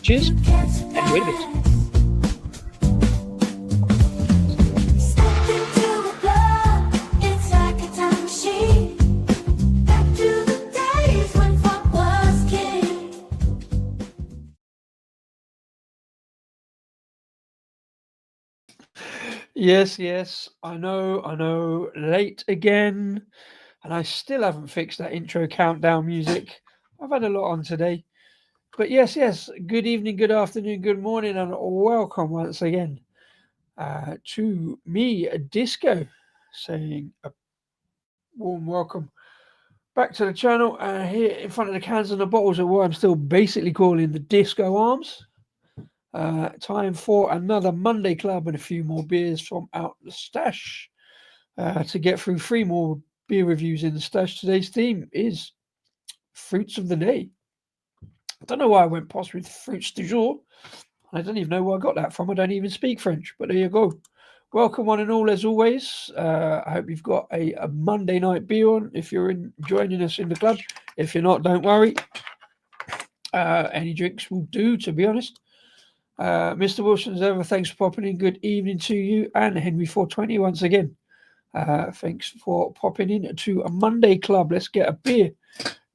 Cheers, and wait a bit. Yes, I know, late again, and I still haven't fixed that intro countdown music. I've had a lot on today. But yes, good evening, good afternoon, good morning, and welcome once again to me, Disco, saying a warm welcome back to the channel. Here in front of the cans and the bottles are what I'm still basically calling the Disco Arms. Time for another Monday Club and a few more beers from out the stash. To get through 3 more beer reviews in the stash, today's theme is fruits of the day. I don't know why I went past with fruits du jour. I don't even know where I got that from. I don't even speak French, but there you go. Welcome one and all, as always. I hope you've got a Monday night beer on if you're joining us in the club. If you're not, don't worry. Any drinks will do, to be honest. Mr. Wilson, as ever, thanks for popping in. Good evening to you and Henry 420 once again. Thanks for popping in to a Monday Club. Let's get a beer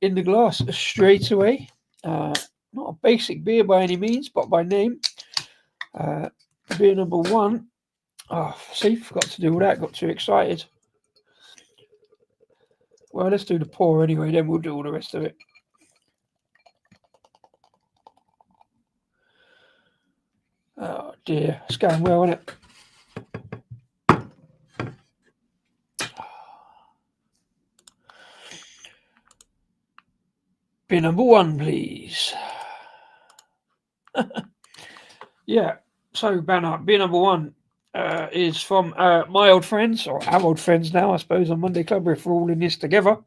in the glass straight away. Not a basic beer by any means, but by name. Beer number 1. Oh, see, forgot to do all that. Got too excited. Well, let's do the pour anyway, then we'll do all the rest of it. Oh dear, it's going well, isn't it? Beer number 1, please. Yeah, so banner. Beer number 1 is from my old friends, or our old friends now, I suppose, on Monday Club, if we're all in this together.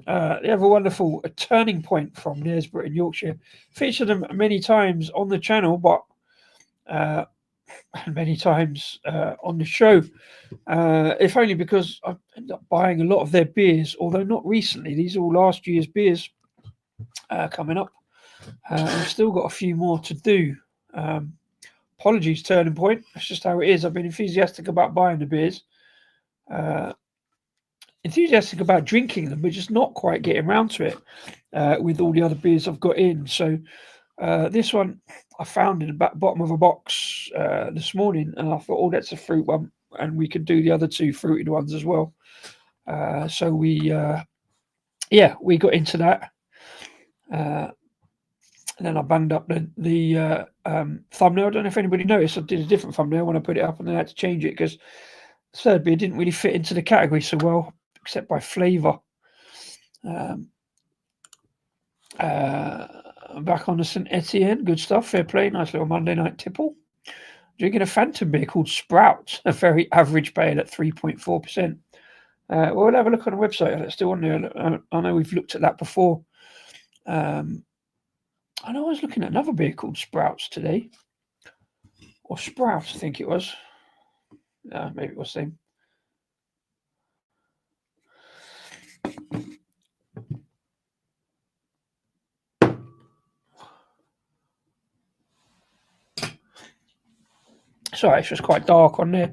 They have a wonderful Turning Point from Knaresborough in Yorkshire. Featured them many times on the channel, but many times on the show. If only because I ended up buying a lot of their beers, although not recently. These are all last year's beers coming up. I've still got a few more to do. Apologies, Turning Point. That's just how it is. I've been enthusiastic about buying the beers. Enthusiastic about drinking them, but just not quite getting around to it with all the other beers I've got in. So this one I found in the bottom of a box this morning, and I thought, oh, that's a fruit one, and we could do the other 2 fruited ones as well. So we got into that. And then I banged up the thumbnail. I don't know if anybody noticed. I did a different thumbnail when I put it up, and then I had to change it because the third beer didn't really fit into the category so well, except by flavour. Back on the St. Etienne. Good stuff. Fair play. Nice little Monday night tipple. Drinking a Phantom beer called Sprout, a very average pale at 3.4%. We'll have a look on the website. It's still on there. I know we've looked at that before. I know I was looking at another beer called Sprouts today. Or Sprouts, I think it was. Maybe it was the same. Sorry, it's just quite dark on there.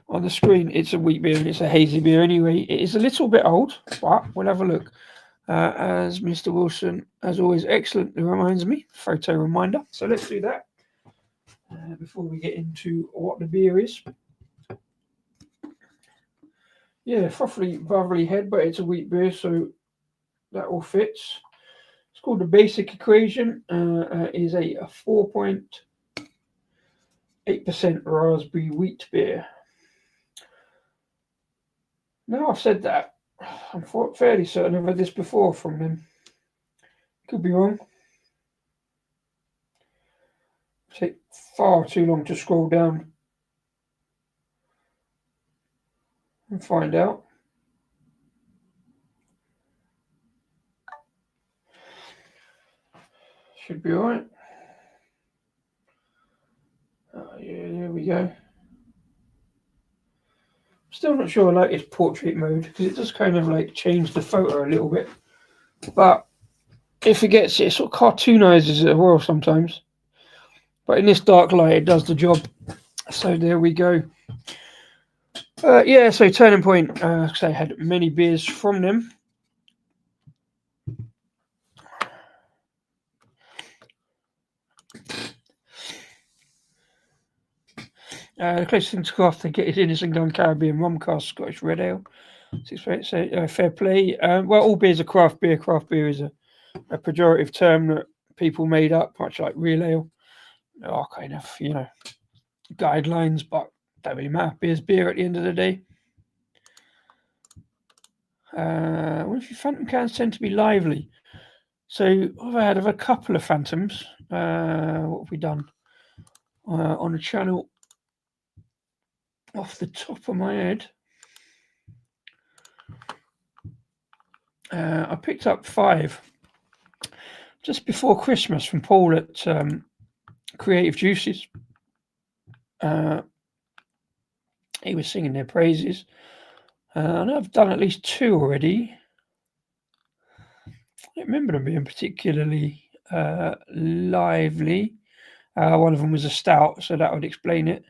On the screen, it's a wheat beer and it's a hazy beer anyway. It is a little bit old, but we'll have a look. As Mr. Wilson, as always, excellently reminds me. Photo reminder. So let's do that before we get into what the beer is. Yeah, frothy, bubbly head, but it's a wheat beer, so that all fits. It's called the Basic Equation. Is a 4.8% raspberry wheat beer. Now I've said that, I'm fairly certain I've read this before from them. Could be wrong. Take far too long to scroll down and find out. Should be alright. Yeah, there we go. Still not sure I like its portrait mode because it does kind of like change the photo a little bit. But if it gets it sort of cartoonizes it as well sometimes. But in this dark light, it does the job. So there we go. Yeah, so Turning Point, I had many beers from them. The closest thing to craft they get is Innocent Gun Caribbean Rum Cask Scottish Red Ale. So, fair play. Well, all beers are craft beer. Craft beer is a pejorative term that people made up, much like real ale. There are kind of, guidelines, but don't really matter. Beer's beer at the end of the day. What if your Phantom cans tend to be lively? So I've had a couple of Phantoms. What have we done on the channel? Off the top of my head, I picked up 5 just before Christmas from Paul at Creative Juices. He was singing their praises. And I've done at least 2 already. I don't remember them being particularly lively. One of them was a stout, so that would explain it.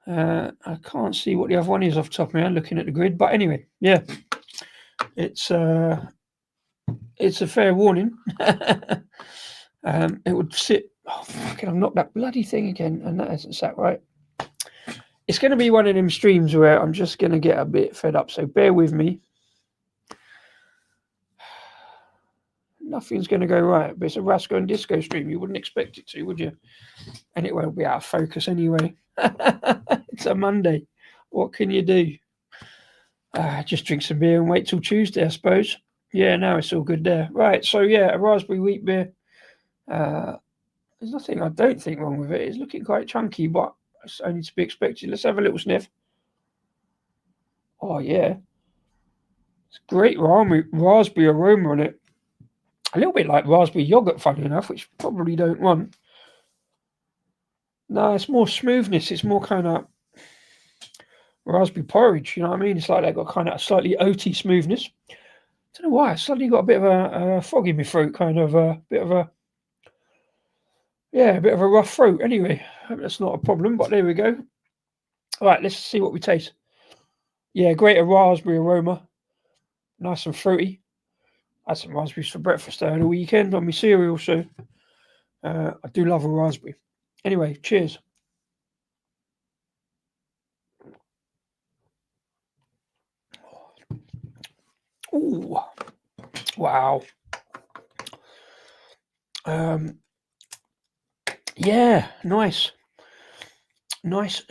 I can't see what the other one is off the top of my head looking at the grid. But anyway, yeah, it's a fair warning. It would sit... Oh, fucking, I've knocked that bloody thing again, and that hasn't sat right. It's going to be one of them streams where I'm just going to get a bit fed up, so bear with me. Nothing's going to go right, but it's a Rasko and Disco stream. You wouldn't expect it to, would you? And it won't be out of focus anyway. It's a Monday. What can you do? Just drink some beer and wait till Tuesday, I suppose. Yeah, now it's all good there. Right, so yeah, a raspberry wheat beer. There's nothing I don't think wrong with it. It's looking quite chunky, but it's only to be expected. Let's have a little sniff. Oh, yeah. It's great raspberry aroma on it. A little bit like raspberry yogurt, funny enough, which you probably don't want. No, it's more smoothness. It's more kind of raspberry porridge, you know what I mean? It's like they've got kind of a slightly oaty smoothness. I don't know why. I suddenly got a bit of a fog in my throat, kind of a bit of a rough throat. Anyway, that's not a problem, but there we go. All right, let's see what we taste. Yeah, great raspberry aroma. Nice and fruity. I had some raspberries for breakfast over the weekend on my cereal, so I do love a raspberry. Anyway, cheers. Ooh, wow. Yeah, nice,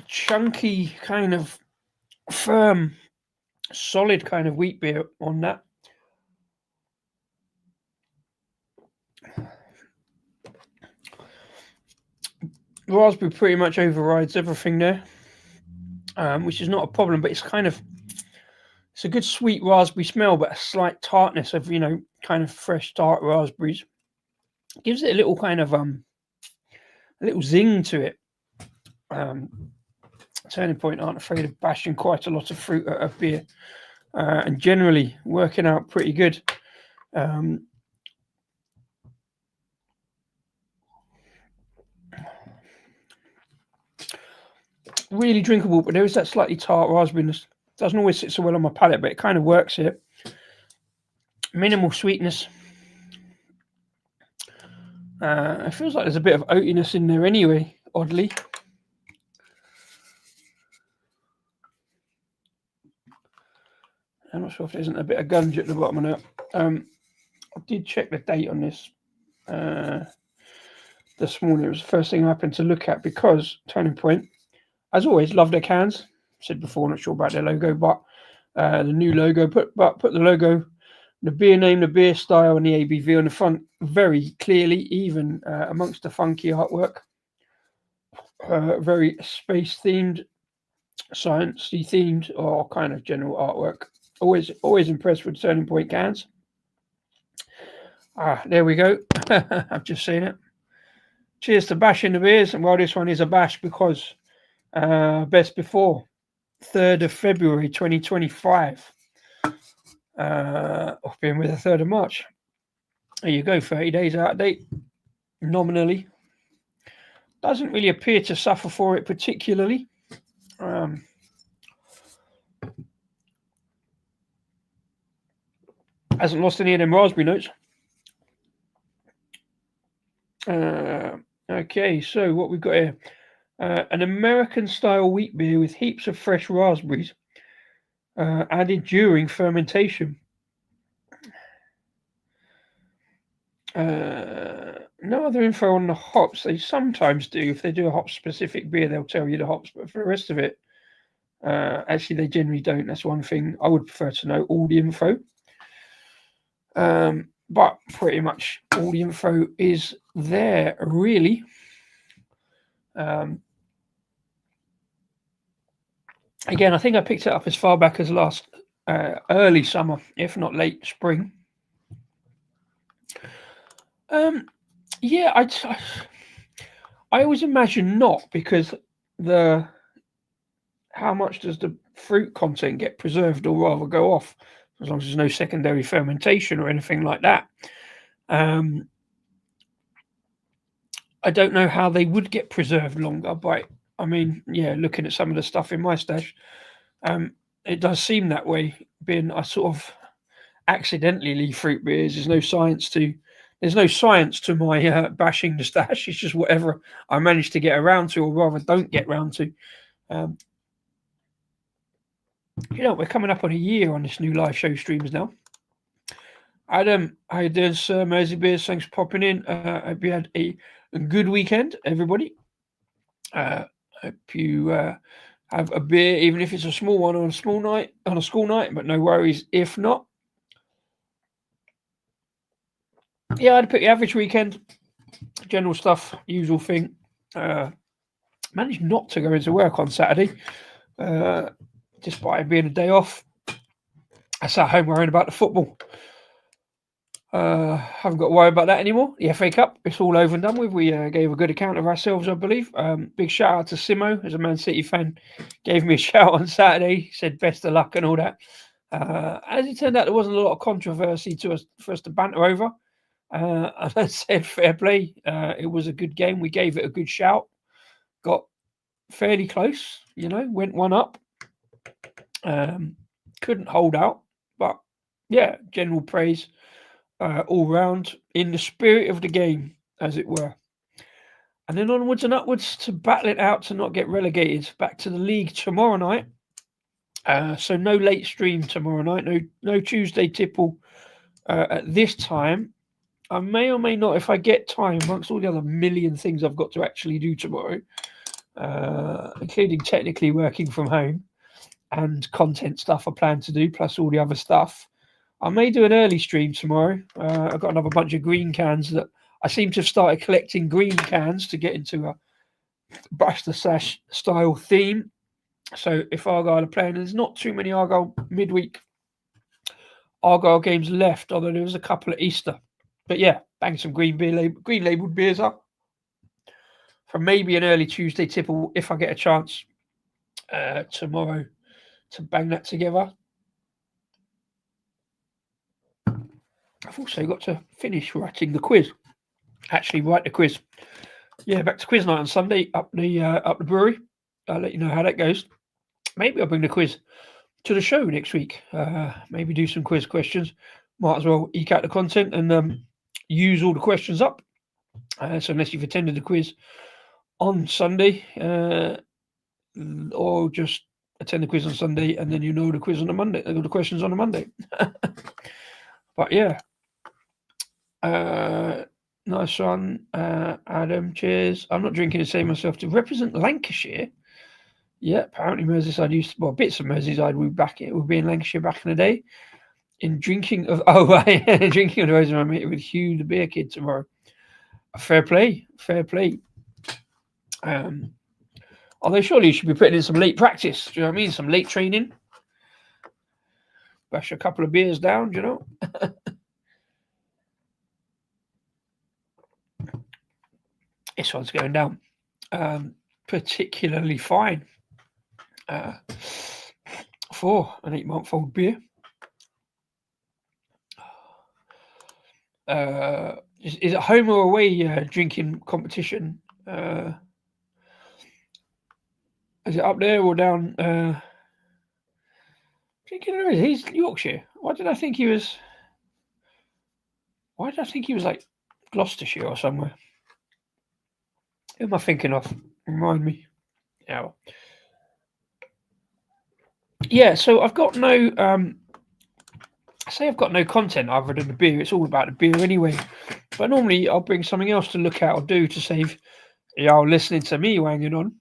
chunky, kind of firm, solid kind of wheat beer on that. Raspberry pretty much overrides everything there, which is not a problem, but it's a good sweet raspberry smell, but a slight tartness of, kind of fresh tart raspberries. Gives it a little kind of a little zing to it. Turning Point aren't afraid of bashing quite a lot of fruit at a beer, and generally working out pretty good. Really drinkable, but there is that slightly tart raspberryness. Doesn't always sit so well on my palate, but it kind of works here. Minimal sweetness. It feels like there's a bit of oatiness in there anyway, oddly. I'm not sure if there isn't a bit of gunge at the bottom of that. I did check the date on this this morning. It was the first thing I happened to look at because Turning Point, as always, love their cans. Said before, not sure about their logo, but the new logo, put the logo, the beer name, the beer style, and the ABV on the front very clearly, even amongst the funky artwork. Very space themed, sciencey themed, or kind of general artwork. Always impressed with Turning Point cans. There we go. I've just seen it. Cheers to bashing the beers. And well, this one is a bash because best before 3rd of February 2025. I've been with the 3rd of March. There you go, 30 days out of date, nominally. Doesn't really appear to suffer for it particularly. Hasn't lost any of them raspberry notes. Okay, so what we've got here. An American-style wheat beer with heaps of fresh raspberries added during fermentation. No other info on the hops. They sometimes do. If they do a hop-specific beer, they'll tell you the hops. But for the rest of it, actually, they generally don't. That's one thing I would prefer to know all the info. But pretty much all the info is there, really. Again, I think I picked it up as far back as last early summer, if not late spring. Yeah, I always imagine not, because how much does the fruit content get preserved or rather go off, as long as there's no secondary fermentation or anything like that. I don't know how they would get preserved longer, but I mean, yeah, looking at some of the stuff in my stash, it does seem that way. Being I sort of accidentally leave fruit beers. There's no science to my bashing the stash. It's just whatever I manage to get around to, or rather don't get around to. We're coming up on a year on this new live show streams now. Adam, how you doing, sir? Mersey Beers, thanks for popping in. Hope you had a good weekend, everybody. Hope you have a beer, even if it's a small one on a school night, but no worries if not. Yeah, I had a pretty average weekend. General stuff, usual thing. Managed not to go into work on Saturday, despite it being a day off. I sat home worrying about the football. Haven't got to worry about that anymore. The FA Cup, it's all over and done with. We gave a good account of ourselves, I believe. Big shout out to Simo, as a Man City fan. Gave me a shout on Saturday, said best of luck and all that. As it turned out, there wasn't a lot of controversy for us to banter over. And I said fair play. It was a good game. We gave it a good shout. Got fairly close, went one up. Couldn't hold out, but yeah, general praise all round in the spirit of the game, as it were. And then onwards and upwards to battle it out to not get relegated. Back to the league tomorrow night. So no late stream tomorrow night. No Tuesday tipple at this time. I may or may not, if I get time, amongst all the other million things I've got to actually do tomorrow, including technically working from home and content stuff I plan to do, plus all the other stuff. I may do an early stream tomorrow. I've got another bunch of green cans that I seem to have started collecting green cans to get into a Bash the Sash style theme. So if Argyle are playing, there's not too many Argyle midweek Argyle games left, although there was a couple at Easter. But yeah, bang some green labelled beers up for maybe an early Tuesday tipple if I get a chance tomorrow to bang that together. I've also got to finish writing the quiz. Actually, write the quiz. Yeah, back to quiz night on Sunday up the brewery. I'll let you know how that goes. Maybe I'll bring the quiz to the show next week. Maybe do some quiz questions. Might as well eke out the content and use all the questions up. So unless you've attended the quiz on Sunday, or just attend the quiz on Sunday and then the quiz on a Monday, the questions on a Monday. But yeah. Nice one, Adam. Cheers. I'm not drinking to save myself to represent Lancashire. Yeah, apparently Merseyside bits of Merseyside would be in Lancashire back in the day. In drinking of drinking of the rose, I'm with Hugh the beer kid tomorrow. Fair play. Although surely you should be putting in some late practice. Do you know what I mean? Some late training. Bash a couple of beers down. Do you know? This one's going down particularly fine for an 8-month-old beer. Is it home or away drinking competition? Is it up there or down? Thinking he's Yorkshire. Why did I think he was? Why did I think he was like Gloucestershire or somewhere? Who am I thinking of? Remind me. Yeah. Yeah. So I've got no. I say I've got no content other than the beer. It's all about the beer anyway. But normally I'll bring something else to look at or do to save y'all listening to me wanging on.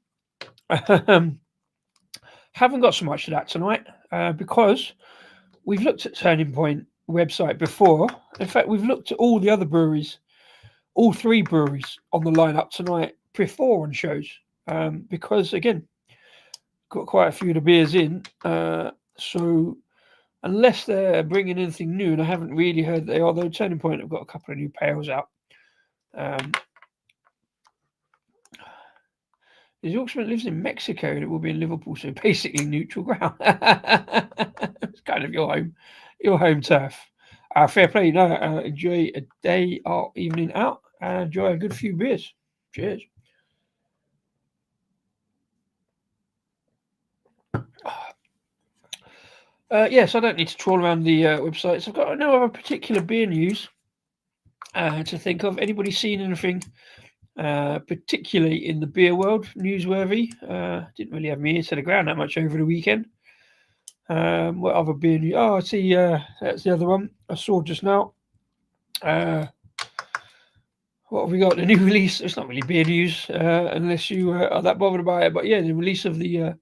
Haven't got so much of that tonight because we've looked at Turning Point website before. In fact, we've looked at all the other breweries, all three breweries on the lineup tonight before on shows. Because again, got quite a few of the beers in. So unless they're bringing anything new, and I haven't really heard they are, though Turning Point have got a couple of new pales out. The Yorkshireman lives in Mexico and it will be in Liverpool, so basically neutral ground. It's kind of your home turf. Fair play. No, enjoy a day or evening out and enjoy a good few beers. Cheers. Yes, I don't need to trawl around the websites. I've got no other particular beer news to think of. Anybody seen anything particularly in the beer world newsworthy? Didn't really have my ear to the ground that much over the weekend. What other beer news? Oh, I see. That's the other one I saw just now. What have we got? The new release. It's not really beer news unless you are that bothered about it. But yeah, the release of the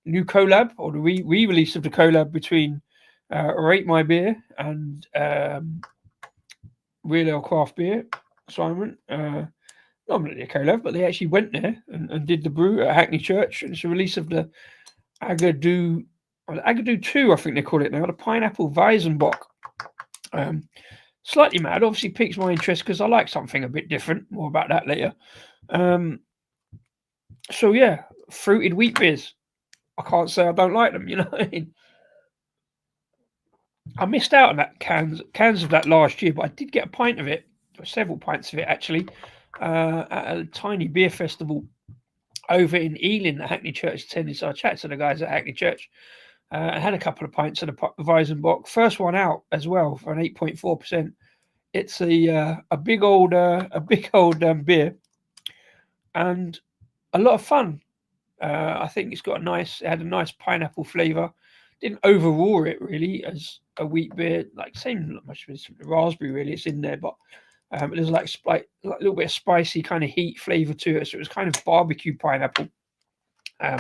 new collab or the re-release of the collab between Rate My Beer and Real Ale Craft Beer, Simon. Not really a collab, but they actually went there and did the brew at Hackney Church. And it's a release of the Agadoo 2, I think they call it now, the Pineapple Weizenbock. Slightly mad, obviously piques my interest because I like something a bit different. More about that later. So yeah, fruited wheat beers. I can't say I don't like them, you know what I mean? I missed out on that cans of that last year, but I did get a pint of it, or several pints of it actually, at a tiny beer festival over in Ealing that Hackney Church attended. So I chatted to the guys at Hackney Church. I had a couple of pints of the Weizenbock. First one out as well for an 8.4%. It's a big old beer and a lot of fun. I think it had a nice pineapple flavour. Didn't overraw it really as a wheat beer, like same much as raspberry really. It's in there, but there's like a little bit of spicy kind of heat flavour to it. So it was kind of barbecue pineapple. I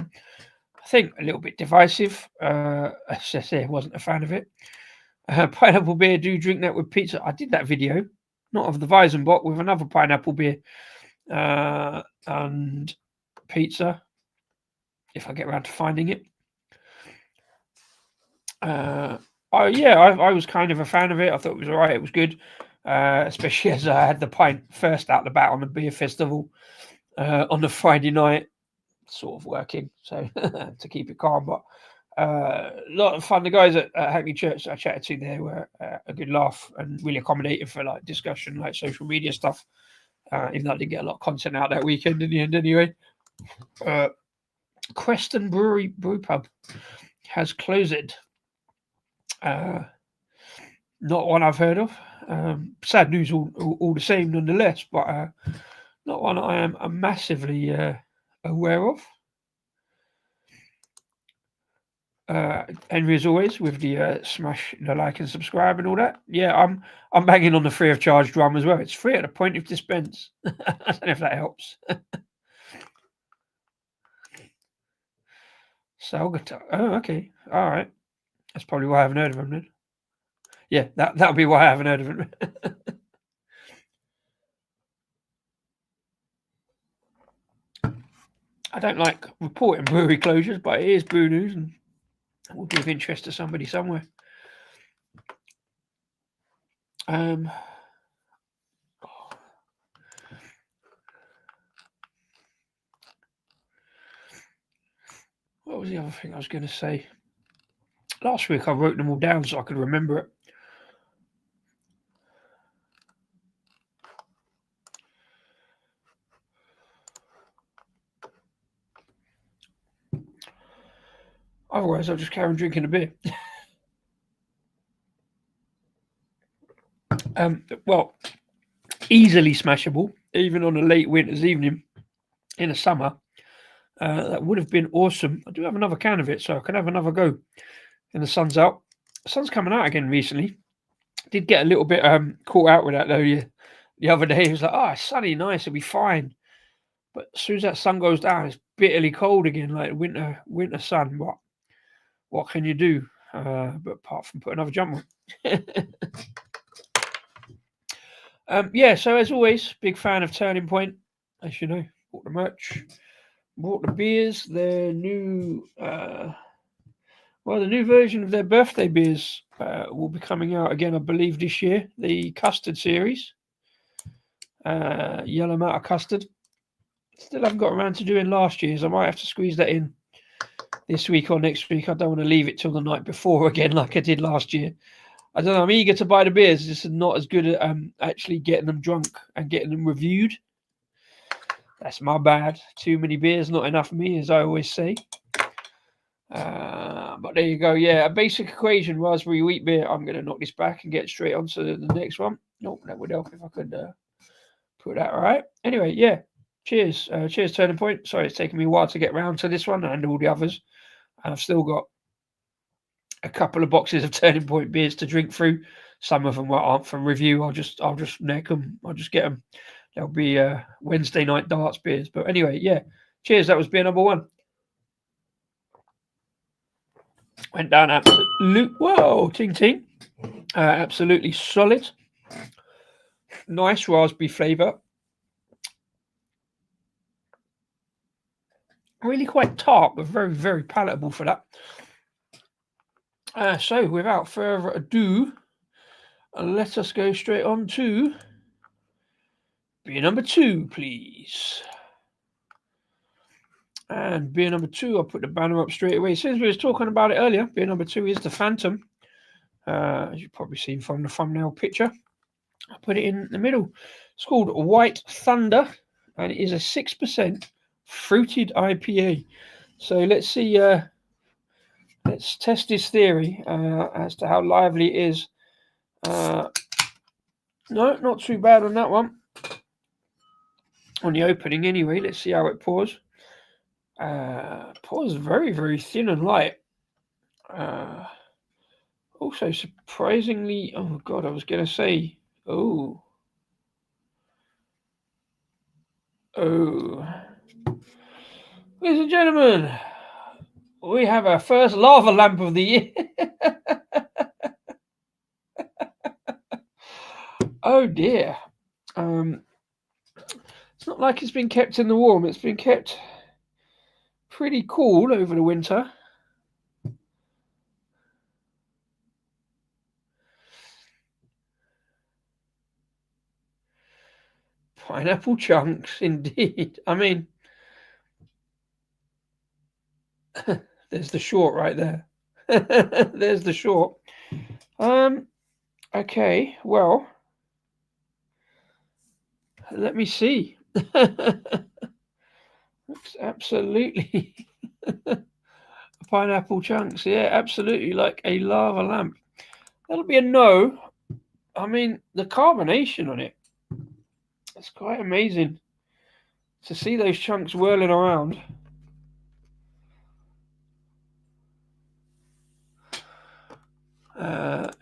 think a little bit divisive. As I say, I wasn't a fan of it. Pineapple beer, do drink that with pizza. I did that video, not of the Weizenbock, with another pineapple beer and pizza, if I get around to finding it. I was kind of a fan of it. I thought it was all right. It was good, especially as I had the pint first out the bat on the beer festival on the Friday night, sort of working, so to keep it calm. But a lot of fun. The guys at Hackney Church I chatted to there were a good laugh and really accommodating for like discussion, like social media stuff. Even though I didn't get a lot of content out that weekend in the end, anyway. Creston Brewery Brewpub has closed. Not one I've heard of. Sad news, all the same, nonetheless. But not one I am massively aware of. Henry, as always, with the smash the like and subscribe and all that. Yeah, I'm banging on the free of charge drum as well. It's free at the point of dispense. I don't know if that helps. Sell guitar. Oh, okay. All right. That's probably why I haven't heard of him then. Yeah, that'll be why I haven't heard of him. I don't like reporting brewery closures, but it is brew news and it will be of interest to somebody somewhere. What was the other thing I was going to say? Last week I wrote them all down so I could remember it. Otherwise, I'll just carry on drinking a beer. Well, easily smashable, even on a late winter's evening in the summer. That would have been awesome. I do have another can of it, so I can have another go. And the sun's out. The sun's coming out again recently. Did get a little bit caught out with that though. Yeah, the other day it was like, oh, it's sunny, nice, it'll be fine. But as soon as that sun goes down, it's bitterly cold again, like winter sun. What can you do? But apart from put another jumper on. Yeah, so as always, big fan of Turning Point. As you know, bought the merch, bought the beers, their new, the new version of their birthday beers will be coming out again, I believe, this year. The custard series, yellow matter custard. Still haven't got around to doing last year's. I might have to squeeze that in this week or next week. I don't want to leave it till the night before again, like I did last year. I don't know. I'm eager to buy the beers. It's just not as good at actually getting them drunk and getting them reviewed. That's my bad. Too many beers, not enough of me, as I always say. But there you go. Yeah, a basic equation, raspberry wheat beer. I'm going to knock this back and get straight on to the next one. Nope, that would help if I could put that right. Anyway, yeah. Cheers. Cheers, Turning Point. Sorry, it's taken me a while to get round to this one and all the others. And I've still got a couple of boxes of Turning Point beers to drink through. Some of them aren't from review. I'll just neck them. I'll just get them. There'll be Wednesday night darts beers. But anyway, yeah. Cheers. That was beer number one. Went down absolute. Whoa, ting ting. Absolutely solid. Nice raspberry flavour. Really quite tart, but very, very palatable for that. So, without further ado, let us go straight on to beer number two, please. And beer number two, I'll put the banner up straight away. Since we was talking about it earlier, beer number two is the Phantom. As you've probably seen from the thumbnail picture. I'll put it in the middle. It's called White Thunder, and it is a 6% fruited IPA. So let's see, let's test this theory as to how lively it is. No, not too bad on that one. On the opening anyway, let's see how it pours. Pours very, very thin and light. Also surprisingly, oh God, I was going to say, oh. Ladies and gentlemen, we have our first lava lamp of the year. Oh dear. It's not like it's been kept in the warm. It's been kept pretty cool over the winter. Pineapple chunks, indeed. I mean, there's the short right there. There's the short. Okay, well, let me see. Looks absolutely pineapple chunks. Yeah, absolutely like a lava lamp. That'll be a no. I mean, the carbonation on it. It's quite amazing to see those chunks whirling around.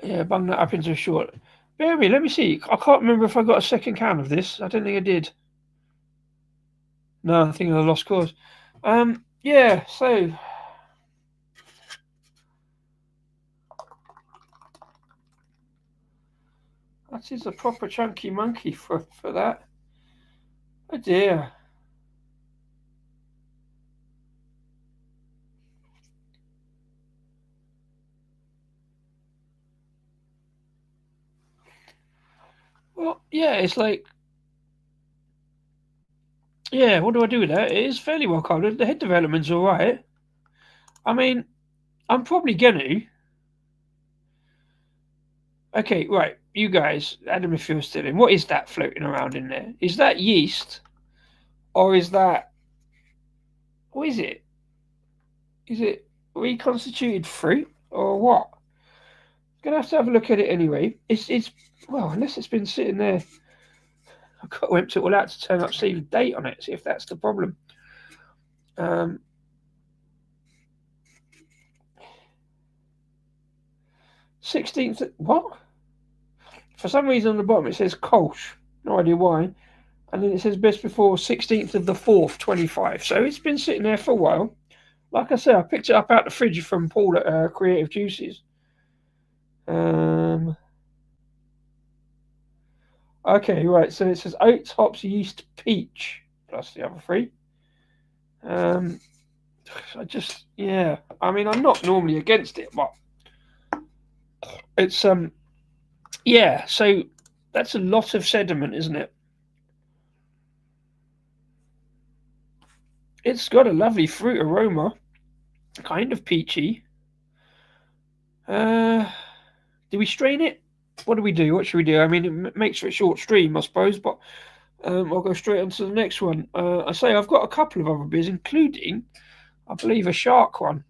Yeah, bung that up into a short. Bear with me, let me see. I can't remember if I got a second can of this. I don't think I did. No, I think I lost cause. Yeah, so that is a proper chunky monkey for that. Oh dear. Well, yeah, it's like, yeah, what do I do with that? It is fairly well coloured. The head development's all right. I mean, I'm probably gonna. Okay, right, you guys, Adam, if you're still in, what is that floating around in there? Is that yeast, or is that? What is it? Is it reconstituted fruit or what? Gonna have to have a look at it anyway. It's well, unless it's been sitting there. I've got to empty it all out to turn up, see the date on it, see if that's the problem. 16th. What? For some reason on the bottom it says Kolsch. No idea why. And then it says best before 16th of the 4th, 25. So it's been sitting there for a while. Like I said, I picked it up out the fridge from Paul at Creative Juices. Okay, right. So it says oats, hops, yeast, peach, plus the other three. Yeah. I mean, I'm not normally against it, but it's yeah. So that's a lot of sediment, isn't it? It's got a lovely fruit aroma, kind of peachy. Do we strain it? What do we do? What should we do? I mean, it makes for a short stream, I suppose, but I'll go straight on to the next one. I say I've got a couple of other beers, including, I believe, a shark one.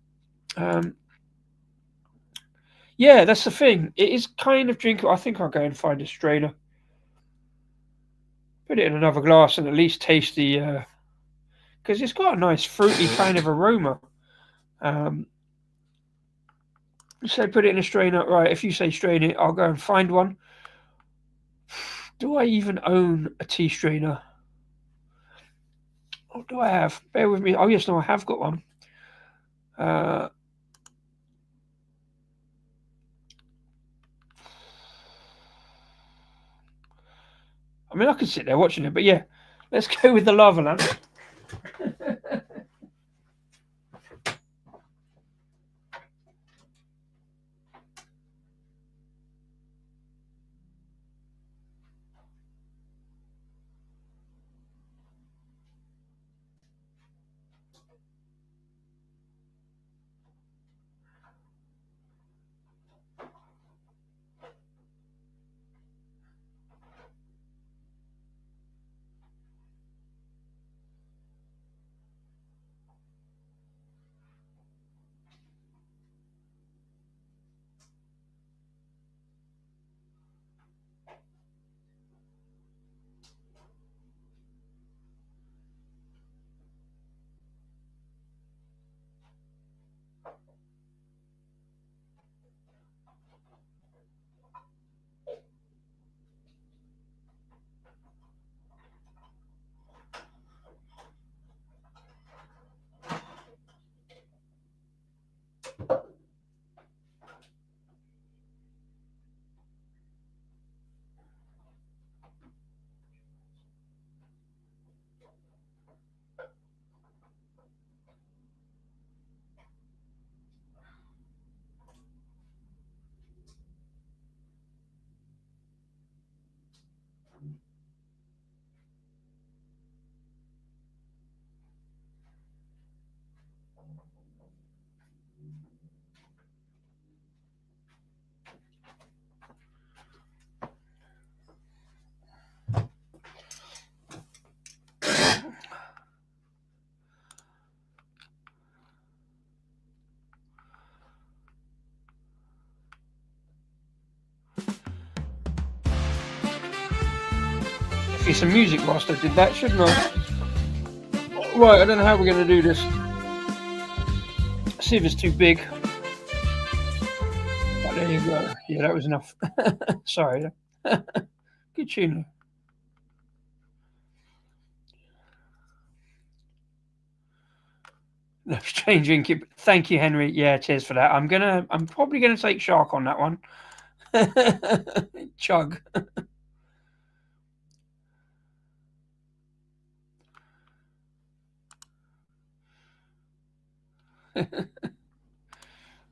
Yeah, that's the thing. It is kind of drinkable. I think I'll go and find a strainer. Put it in another glass and at least taste the... Because it's got a nice fruity kind of aroma. So put it in a strainer. Right, if you say strain it, I'll go and find one. Do I even own a tea strainer? What do I have? Bear with me. Oh, yes, no, I have got one. I mean, I could sit there watching it, but yeah, let's go with the lava lamp. Get some music whilst I did that, shouldn't I? Right, I don't know how we're going to do this. See if it's too big. But there you go. Yeah, that was enough. Sorry. Good tune. No, strange drinking. Thank you, Henry. Yeah, cheers for that. I'm probably gonna take shark on that one. Chug.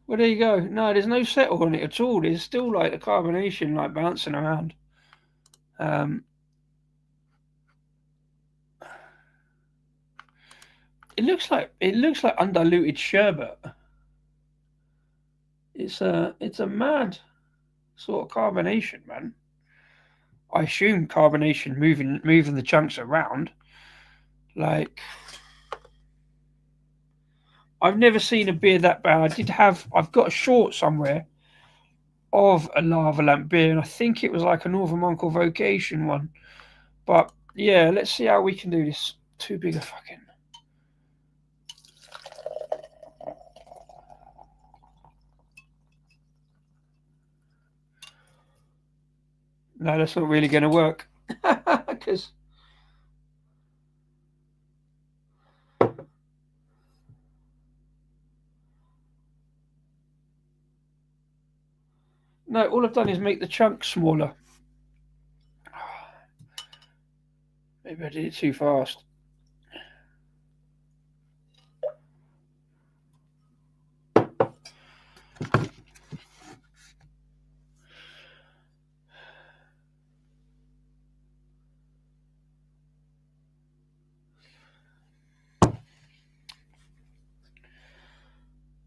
Well, there you go. No, there's no settle on it at all. There's still like the carbonation like bouncing around. It looks like undiluted sherbet. It's a mad sort of carbonation, man. I assume carbonation moving the chunks around. Like I've never seen a beer that bad. I've got a short somewhere of a lava lamp beer, and I think it was like a Northern Monk or Vocation one. But yeah, let's see how we can do this. Too big a fucking. No, that's not really going to work. Because no, all I've done is make the chunks smaller. Maybe I did it too fast.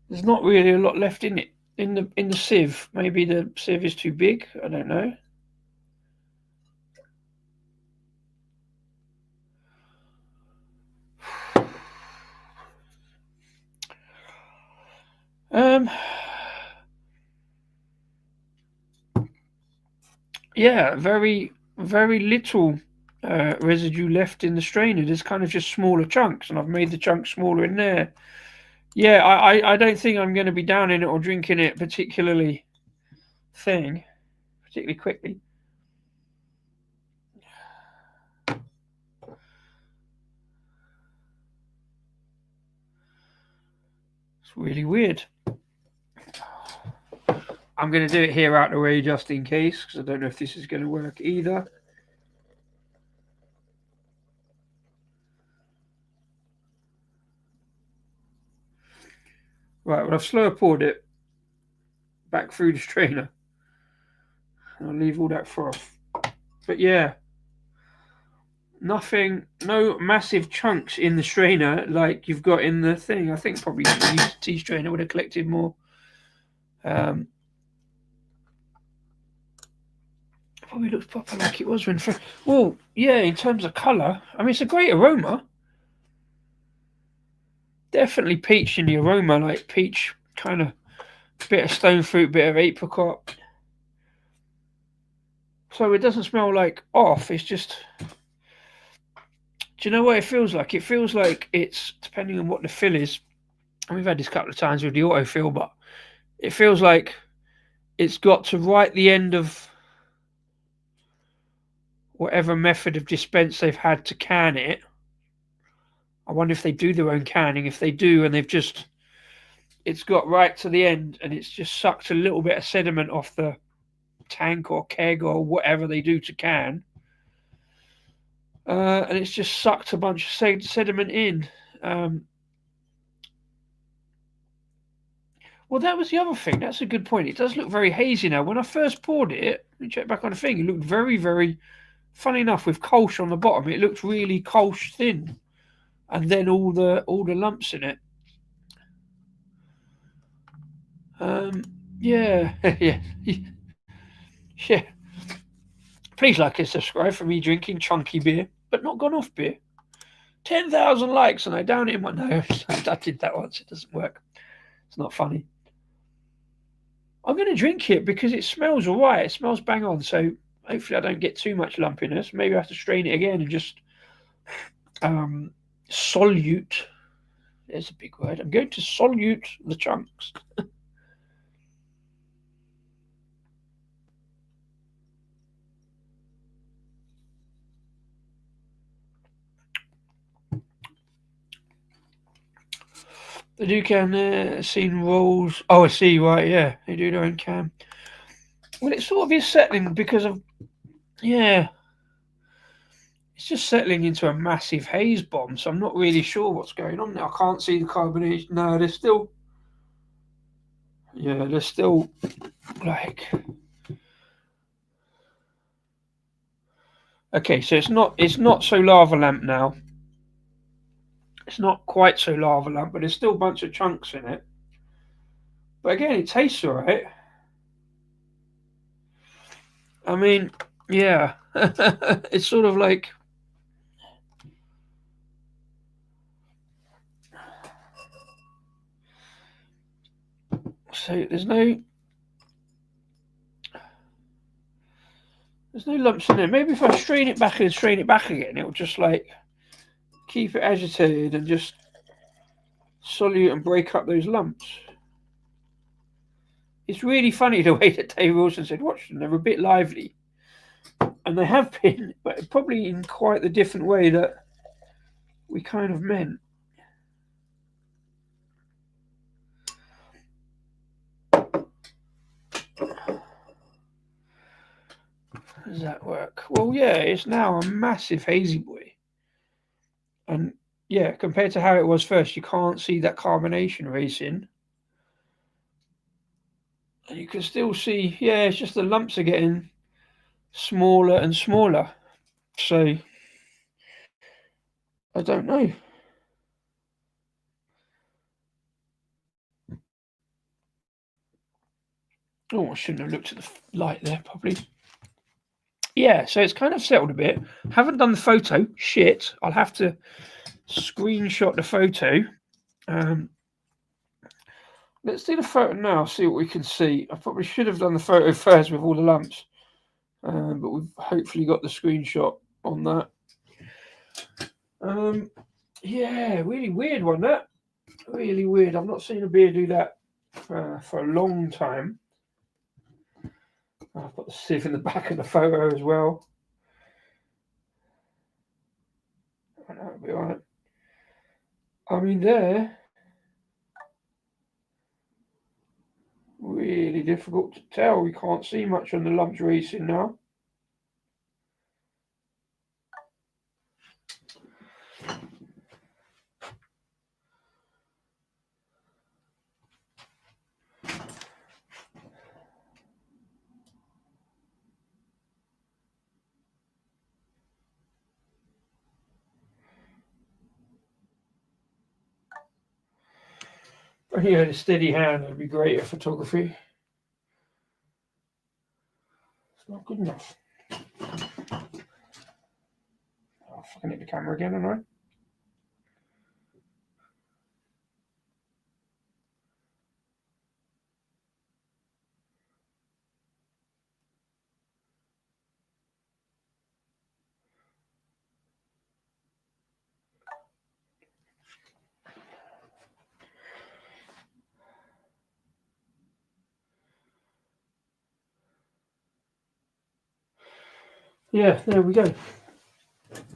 There's not really a lot left in it. In the sieve. Maybe the sieve is too big. I don't know. Yeah, very very little residue left in the strainer. There's kind of just smaller chunks, and I've made the chunks smaller in there. Yeah, I don't think I'm going to be down in it or drinking it particularly quickly. It's really weird. I'm going to do it here out the way just in case, because I don't know if this is going to work either. Right, well, I've slow poured it back through the strainer. I'll leave all that froth. But yeah, nothing, no massive chunks in the strainer like you've got in the thing. I think probably the tea strainer would have collected more. Probably looks proper like it was when. Well, yeah, in terms of colour, I mean, it's a great aroma. Definitely peach in the aroma, like peach, kind of bit of stone fruit, bit of apricot. So it doesn't smell like off. It's just. Do you know what it feels like? It feels like it's depending on what the fill is. And we've had this a couple of times with the autofill, but it feels like it's got to right the end of whatever method of dispense they've had to can it. I wonder if they do their own canning. If they do, and it's got right to the end, and it's just sucked a little bit of sediment off the tank or keg or whatever they do to can, and it's just sucked a bunch of sediment in. Well, that was the other thing. That's a good point. It does look very hazy now. When I first poured it, let me check back on the thing. It looked very, very. Funny enough, with Kolsch on the bottom, it looked really Kolsch thin, and then all the lumps in it. Yeah, yeah, yeah. Please like and subscribe for me drinking chunky beer, but not gone off beer. 10,000 likes, and I down it in my nose. I did that once. It doesn't work. It's not funny. I'm going to drink it because it smells all right. It smells bang on. So hopefully I don't get too much lumpiness. Maybe I have to strain it again and just solute. There's a big word. I'm going to solute the chunks. They do can seen rolls. Oh, I see. Right, yeah, they do their own can. Well, it sort of is settling because of yeah. It's just settling into a massive haze bomb, so I'm not really sure what's going on now. I can't see the carbonation. No, there's still. Yeah, there's still like. Okay, so it's not so lava lamp now. It's not quite so lava lamp, but there's still a bunch of chunks in it. But again, it tastes alright. I mean, yeah, it's sort of like. So there's no lumps in there. Maybe if I strain it back and strain it back again, it'll just like keep it agitated and just solute and break up those lumps. It's really funny the way that Dave Wilson said, watch them, they're a bit lively. And they have been, but probably in quite the different way that we kind of meant. How does that work? Well, yeah, it's now a massive hazy boy. And yeah, compared to how it was first, you can't see that carbonation racing. And you can still see, yeah, it's just the lumps are getting smaller and smaller. So, I don't know. Oh, I shouldn't have looked at the light there, probably. Yeah, so it's kind of settled a bit. Haven't done the photo. Shit. I'll have to screenshot the photo. Let's do the photo now, see what we can see. I probably should have done the photo first with all the lumps. But we've hopefully got the screenshot on that. Yeah, really weird one, that. Really weird. I've not seen a beer do that for a long time. I've got the sieve in the back of the photo as well. That'll be all right. I mean, there. Really difficult to tell. We can't see much on the lumps racing now. If you had a steady hand, it'd be great at photography. It's not good enough. Oh, fucking hit the camera again, am I? Yeah, there we go.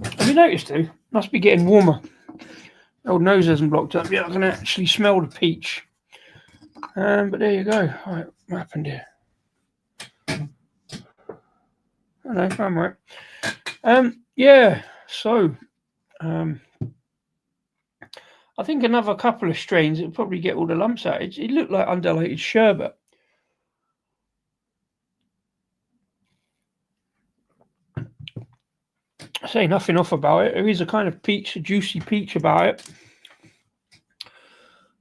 Have you noticed, too? Must be getting warmer. Old nose hasn't blocked up yet. I can actually smell the peach. But there you go. Right, what happened here? Oh, no, I'm right. Yeah, so I think another couple of strains will probably get all the lumps out. It looked like undiluted sherbet. I say nothing off about it. There is a kind of peach, a juicy peach about it.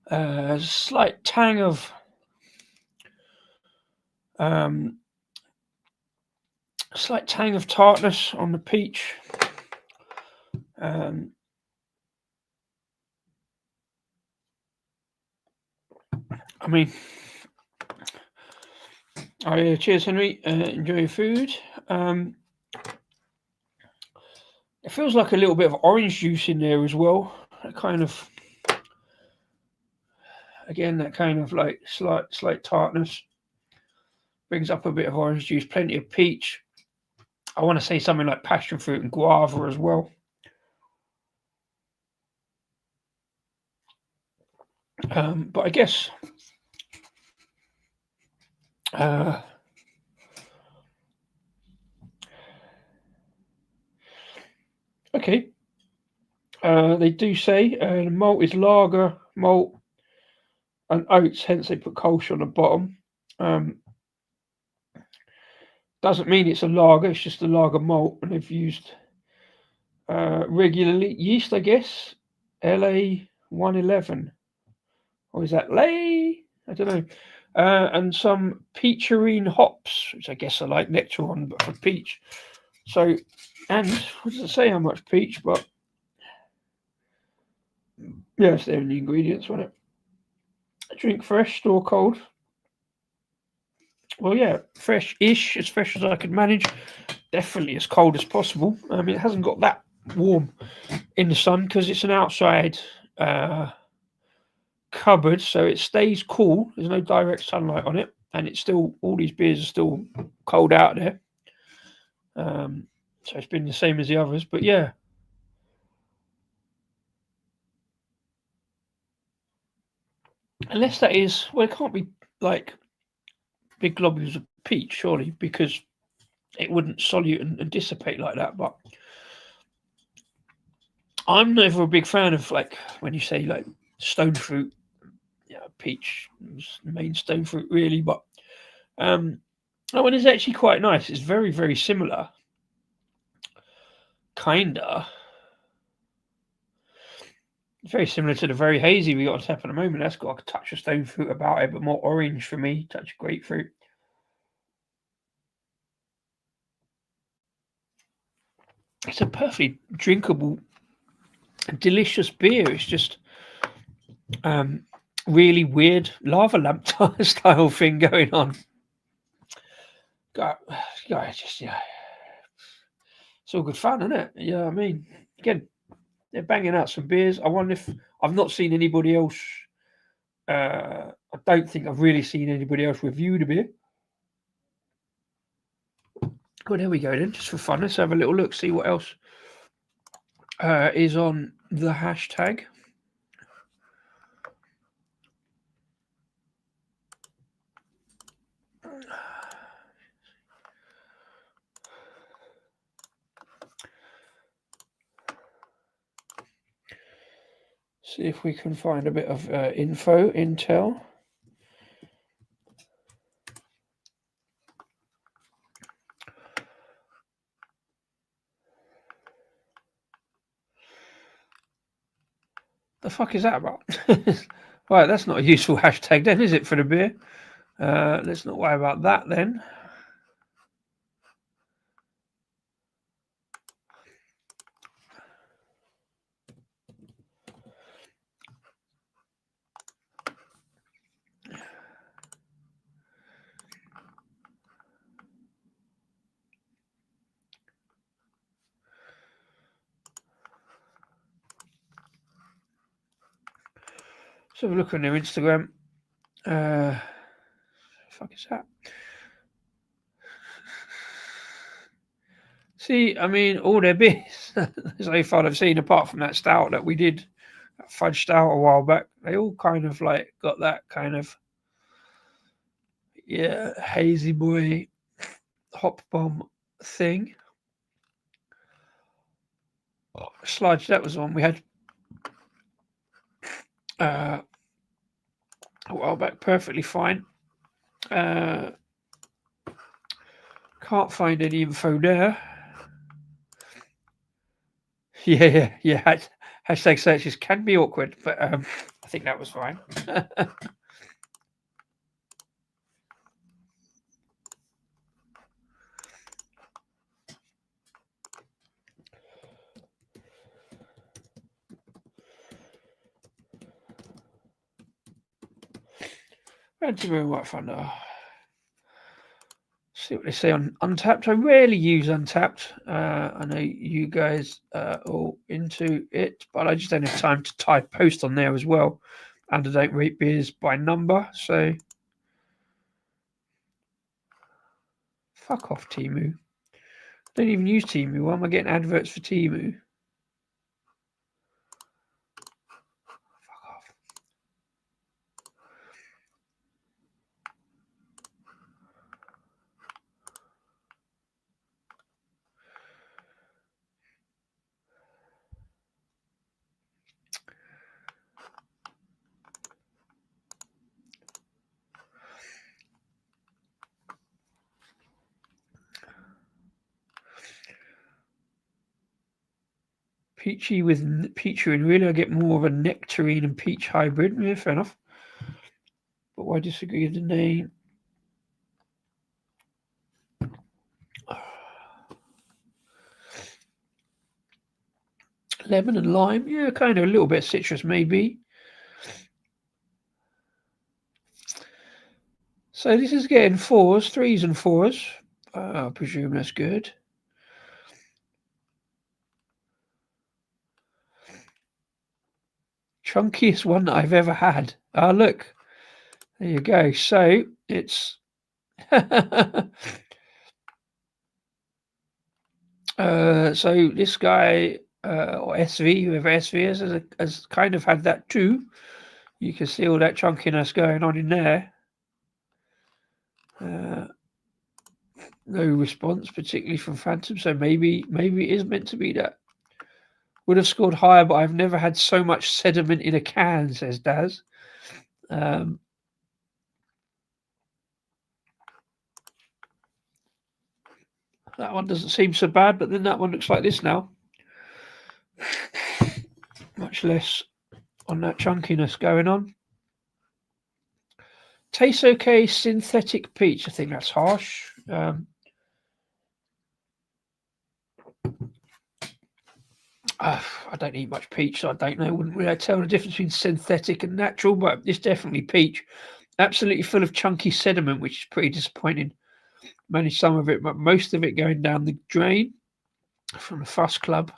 A slight tang of tartness on the peach. I mean, cheers, Henry. Enjoy your food. It feels like a little bit of orange juice in there as well. That kind of, again, that kind of like slight tartness. Brings up a bit of orange juice, plenty of peach. I want to say something like passion fruit and guava as well. But I guess okay. They do say the malt is lager malt and oats, hence they put Kolsch on the bottom. Doesn't mean it's a lager, it's just a lager malt, and they've used regularly yeast, I guess. LA 111, or is that lay? I don't know. And some peacherine hops, which I guess are like Nectaron, but for peach. So, and what does it say how much peach? But yes, they're in the ingredients, wasn't it? Drink fresh, store cold. Well, yeah, fresh-ish, as fresh as I could manage. Definitely as cold as possible. It hasn't got that warm in the sun because it's an outside cupboard, so it stays cool. There's no direct sunlight on it, and it's still all these beers are still cold out there. So it's been the same as the others, but yeah. Unless that is, well, it can't be like big globules of peach, surely, because it wouldn't solute and dissipate like that. But I'm never a big fan of like when you say like stone fruit. Yeah, peach is the main stone fruit really, but that one is actually quite nice. It's very very similar, kinda. It's very similar to the very hazy we got on tap at the moment. That's got a touch of stone fruit about it, but more orange for me. Touch of grapefruit. It's a perfectly drinkable, delicious beer. It's just really weird lava lamp style thing going on. God, just yeah, it's all good fun, isn't it? Yeah, I mean, again, they're banging out some beers. I wonder if I've not seen anybody else. I don't think I've really seen anybody else review the beer. Well, there we go then. Just for fun, let's have a little look, see what else is on the hashtag. See if we can find a bit of intel. The fuck is that about? Right, that's not a useful hashtag then, is it, for the beer? Let's not worry about that then. So have a look on their Instagram. Fuck is that? See, I mean, all their beers so far I've seen, apart from that stout that we did, that fudge stout a while back, they all kind of like got that kind of hazy boy hop bomb thing. Sludge, that was one we had a while back, perfectly fine. Can't find any info there. Yeah. Hashtag searches can be awkward, but I think that was fine. Very quite fun. See what they say on Untapped. I rarely use Untapped. I know you guys are all into it, but I just don't have time to type post on there as well. And I don't rate beers by number, so fuck off, Temu. Don't even use Temu. Why am I getting adverts for Temu? Fuck off. Peachy with peachy, and really I get more of a nectarine and peach hybrid. Yeah, fair enough. But why disagree with the name? Lemon and lime, yeah, kind of a little bit of citrus maybe. So this is getting 4s, 3s and 4s. I presume that's good. Chunkiest one that I've ever had. Ah, look. There you go. So it's so this guy or SV, whoever SV is, has kind of had that too. You can see all that chunkiness going on in there. No response, particularly from Phantom. So maybe it is meant to be that. Would have scored higher, but I've never had so much sediment in a can, says Daz. That one doesn't seem so bad, but then that one looks like this now. Much less on that chunkiness going on. Tastes okay, synthetic peach. I think that's harsh. I don't eat much peach, so I don't know. Wouldn't really tell the difference between synthetic and natural, but it's definitely peach. Absolutely full of chunky sediment, which is pretty disappointing. Managed some of it, but most of it going down the drain from the Fuss Club.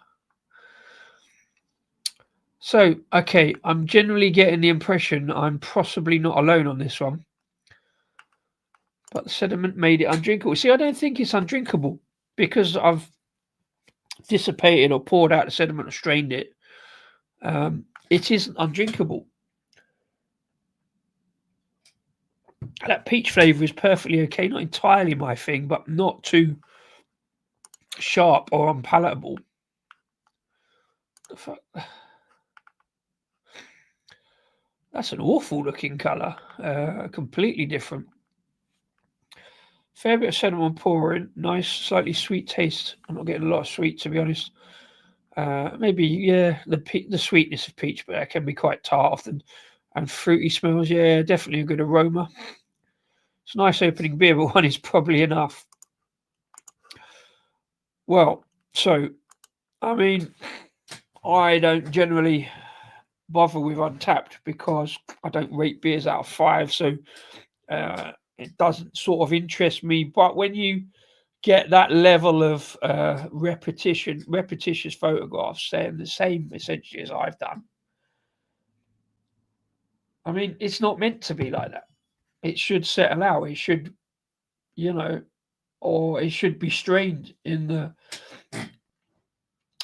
So, okay, I'm generally getting the impression I'm possibly not alone on this one. But the sediment made it undrinkable. See, I don't think it's undrinkable because I've dissipated or poured out the sediment or strained it. It isn't undrinkable. That peach flavour is perfectly okay. Not entirely my thing, but not too sharp or unpalatable. The fuck? That's an awful looking colour. Completely different. Fair bit of sediment pouring. Nice, slightly sweet taste. I'm not getting a lot of sweet, to be honest. Maybe, yeah, the sweetness of peach, but that can be quite tart often. And fruity smells, yeah, definitely a good aroma. It's a nice opening beer, but one is probably enough. Well, so, I mean, I don't generally bother with Untapped because I don't rate beers out of 5, so it doesn't sort of interest me. But when you get that level of repetitious photographs saying the same essentially as I've done, I mean, it's not meant to be like that. It should settle out. It should, or it should be strained in the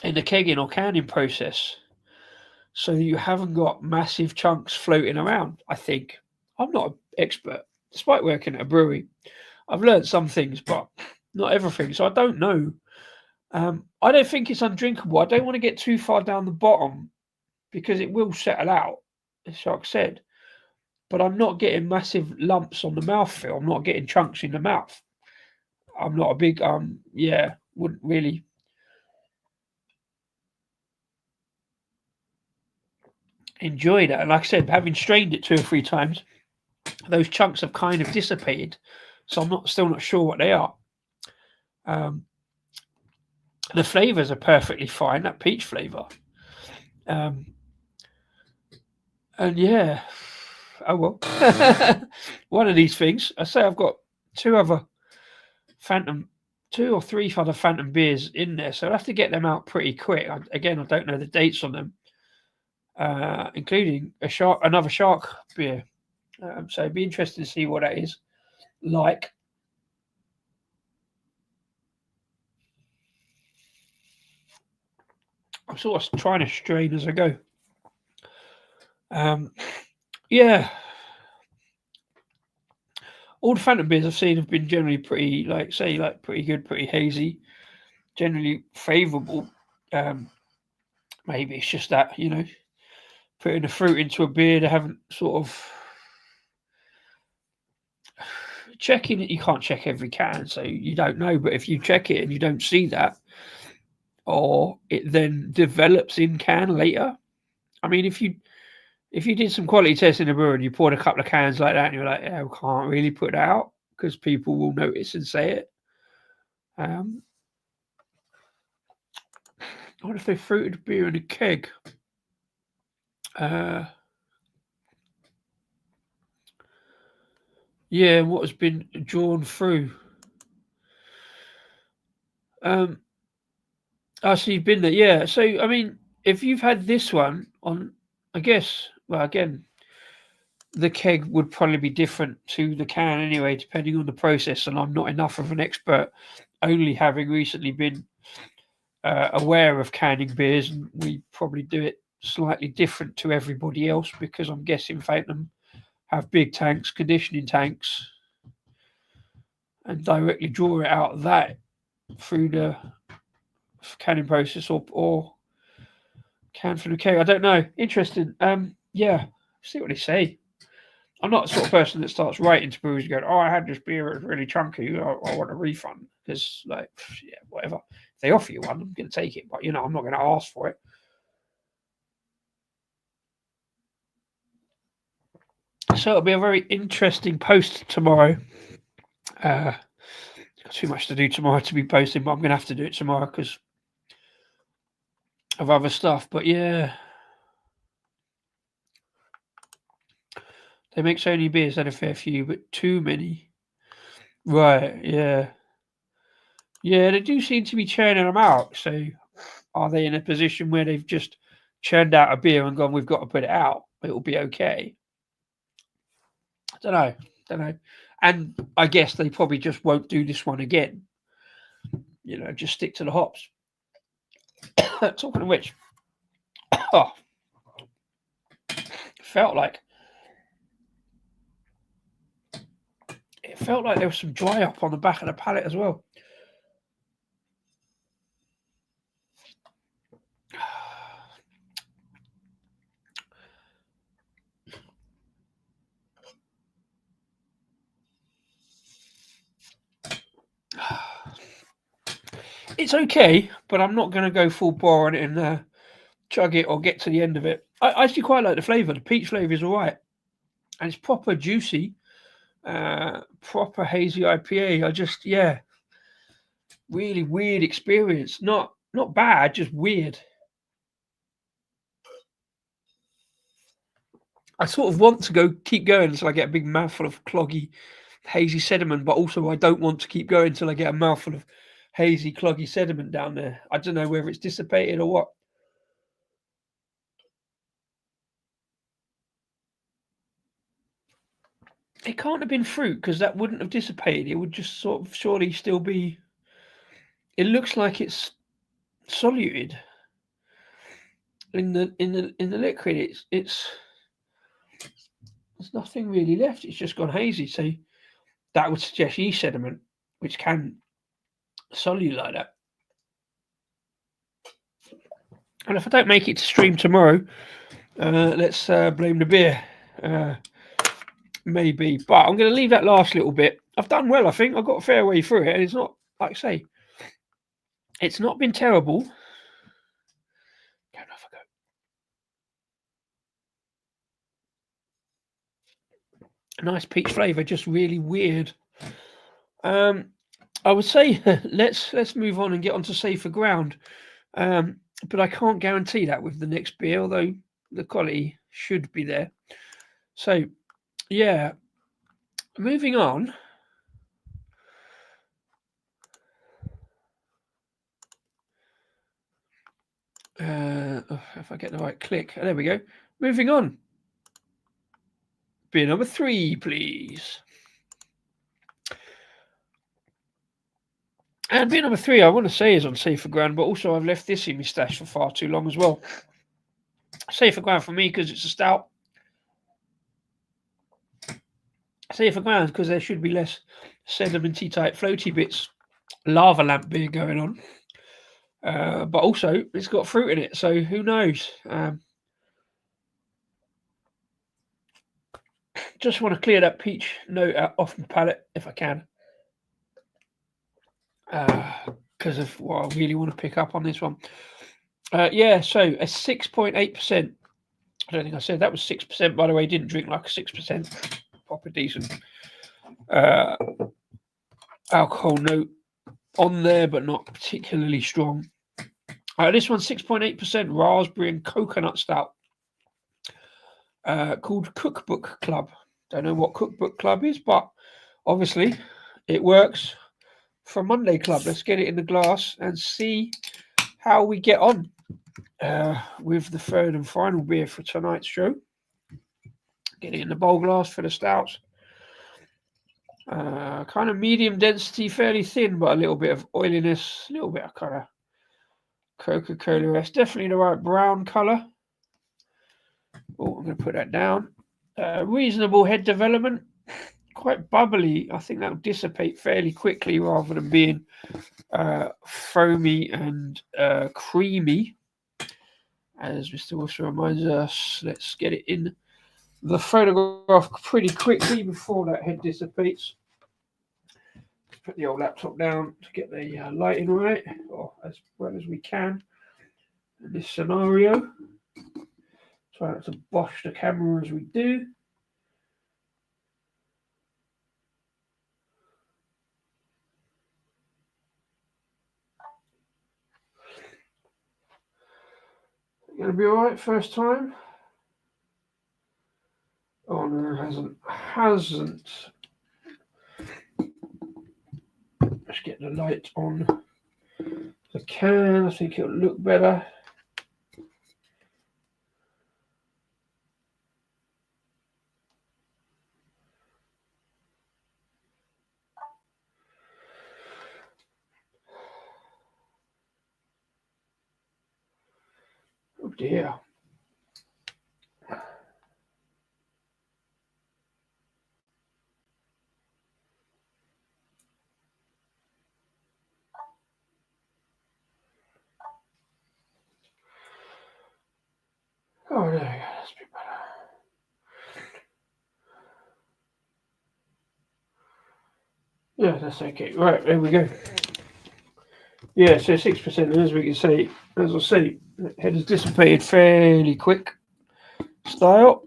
kegging or canning process, so you haven't got massive chunks floating around. I think I'm not an expert, despite working at a brewery. I've learned some things, but not everything. So I don't know. I don't think it's undrinkable. I don't want to get too far down the bottom because it will settle out, as Shark said. But I'm not getting massive lumps on the mouthfeel. I'm not getting chunks in the mouth. I'm not a big wouldn't really enjoy that. And like I said, having strained it 2 or 3 times, those chunks have kind of dissipated. So I'm still not sure what they are. The flavors are perfectly fine. That peach flavor, and yeah, oh well. One of these things. I say I've got 2 or 3 other Phantom beers in there, so I'll have to get them out pretty quick. I don't know the dates on them, including another shark beer. So it'd be interesting to see what that is like. I'm sort of trying to strain as I go. Yeah. All the Phantom beers I've seen have been generally pretty, pretty good, pretty hazy, generally favourable. Maybe it's just that, putting the fruit into a beer, they haven't sort of checking it. You can't check every can, so you don't know. But if you check it and you don't see that, or it then develops in can later. I mean, if you did some quality tests in a brewery and you poured a couple of cans like that, and you're like, yeah, we can't really put it out because people will notice and say it. What if they fruited beer in a keg? Yeah, and what has been drawn through. Oh, so you've been there, yeah. So I mean, if you've had this one on, I guess, well, again, the keg would probably be different to the can anyway, depending on the process. And I'm not enough of an expert, only having recently been aware of canning beers, and we probably do it slightly different to everybody else because I'm guessing Phantom have big tanks, conditioning tanks, and directly draw it out of that through the canning process or can from the keg. I don't know. Interesting. Yeah, see what they say. I'm not the sort of person that starts writing to brewers going, "Oh, I had this beer, it was really chunky. I want a refund." Because, like, yeah, whatever. If they offer you one, I'm going to take it. But I'm not going to ask for it. So it'll be a very interesting post tomorrow. Got too much to do tomorrow to be posting, but I'm going to have to do it tomorrow because of other stuff. But yeah, they make so many beers, had a fair few, but too many. Right? Yeah, yeah. They do seem to be churning them out. So are they in a position where they've just churned out a beer and gone, "We've got to put it out. It'll be okay." I don't know. Don't know. And I guess they probably just won't do this one again. Just stick to the hops. Talking of which, oh, felt like there was some dry up on the back of the palate as well. It's okay, but I'm not going to go full bore on it and chug it or get to the end of it. I actually quite like the flavour. The peach flavour is all right. And it's proper juicy, proper hazy IPA. Yeah, really weird experience. Not bad, just weird. I sort of want to keep going until I get a big mouthful of cloggy, hazy sediment, but also I don't want to keep going until I get a mouthful of hazy, cloggy sediment down there. I don't know whether it's dissipated or what. It can't have been fruit because that wouldn't have dissipated. It would just sort of surely still be. It looks like it's soluted in the liquid. It's there's nothing really left. It's just gone hazy. So that would suggest yeast sediment, which can solute like that. And if I don't make it to stream tomorrow, let's blame the beer. Maybe, but I'm going to leave that last little bit. I've done well, I think. I've got a fair way through it, and it's not, like I say, it's not been terrible. A nice peach flavour, just really weird. I would say let's move on and get onto safer ground. But I can't guarantee that with the next beer, although the quality should be there. So, yeah, moving on. If I get the right click, there we go. Moving on. Beer number 3, please. And beer number 3, I want to say, is on safer ground, but also I've left this in my stash for far too long as well. Safer ground for me because it's a stout. Safer ground because there should be less sedimenty type floaty bits, lava lamp beer going on. But also it's got fruit in it, so who knows? Just want to clear that peach note off my palate if I can, because of what I really want to pick up on this one. Yeah, so a 6.8%. I don't think I said that was 6%, by the way. Didn't drink like a 6%. Proper decent alcohol note on there, but not particularly strong. This one's 6.8% raspberry and coconut stout, called Cookbook Club. Don't know what Cookbook Club is, but obviously it works for Monday Club. Let's get it in the glass and see how we get on with the third and final beer for tonight's show. Get it in the bowl glass for the stouts. Kind of medium density, fairly thin, but a little bit of oiliness, a little bit of kind of Coca-Cola. It's definitely the right brown colour. Oh, I'm going to put that down. Reasonable head development, quite bubbly. I think that'll dissipate fairly quickly rather than being foamy and creamy. As Mr. Wilson reminds us, let's get it in the photograph pretty quickly before that head dissipates. Put the old laptop down to get the lighting right, or as well as we can in this scenario. Try not to bosh the camera as we do. Gonna be alright first time? Oh no, it hasn't. Let's get the light on the can. I think it'll look better. Oh dear. Oh, there we go. That's a bit better. Yeah, that's okay. Right, there we go. Yeah, so 6%, as we can see, as I say, the head has dissipated fairly quick style.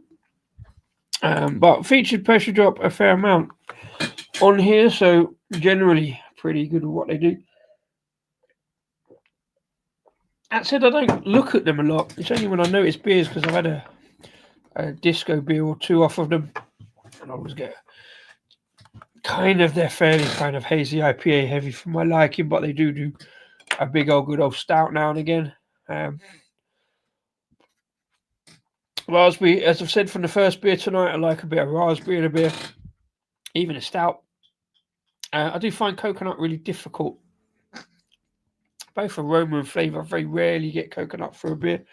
But featured pressure drop a fair amount on here, so generally pretty good at what they do. That said, I don't look at them a lot. It's only when I notice beers because I've had a disco beer or two off of them, and I always get they're fairly kind of hazy IPA heavy for my liking, but they do a big old good old stout now and again. Raspberry, as I've said from the first beer tonight, I like a bit of raspberry in a beer, even a stout. I do find coconut really difficult. Both aroma and flavour. I very rarely get coconut for a beer.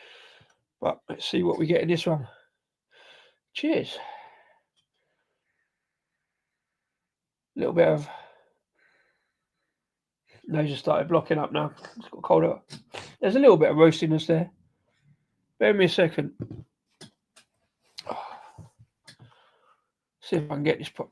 But let's see what we get in this one. Cheers. A little bit of nose has started blocking up now. It's got colder. There's a little bit of roastiness there. Bear me a second. See if I can get this pop.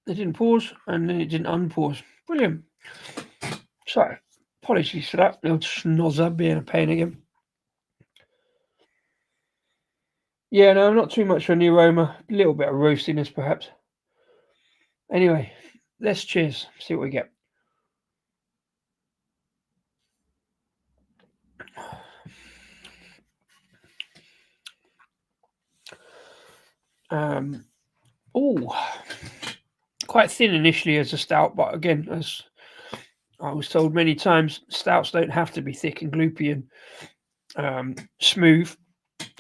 It didn't pause and then it didn't unpause. Brilliant. So, apologies for that. Little schnozzer being a pain again. Yeah, no, not too much on the aroma. A little bit of roastiness, perhaps. Anyway, let's cheers. See what we get. Quite thin initially as a stout, but again, as I was told many times, stouts don't have to be thick and gloopy and smooth.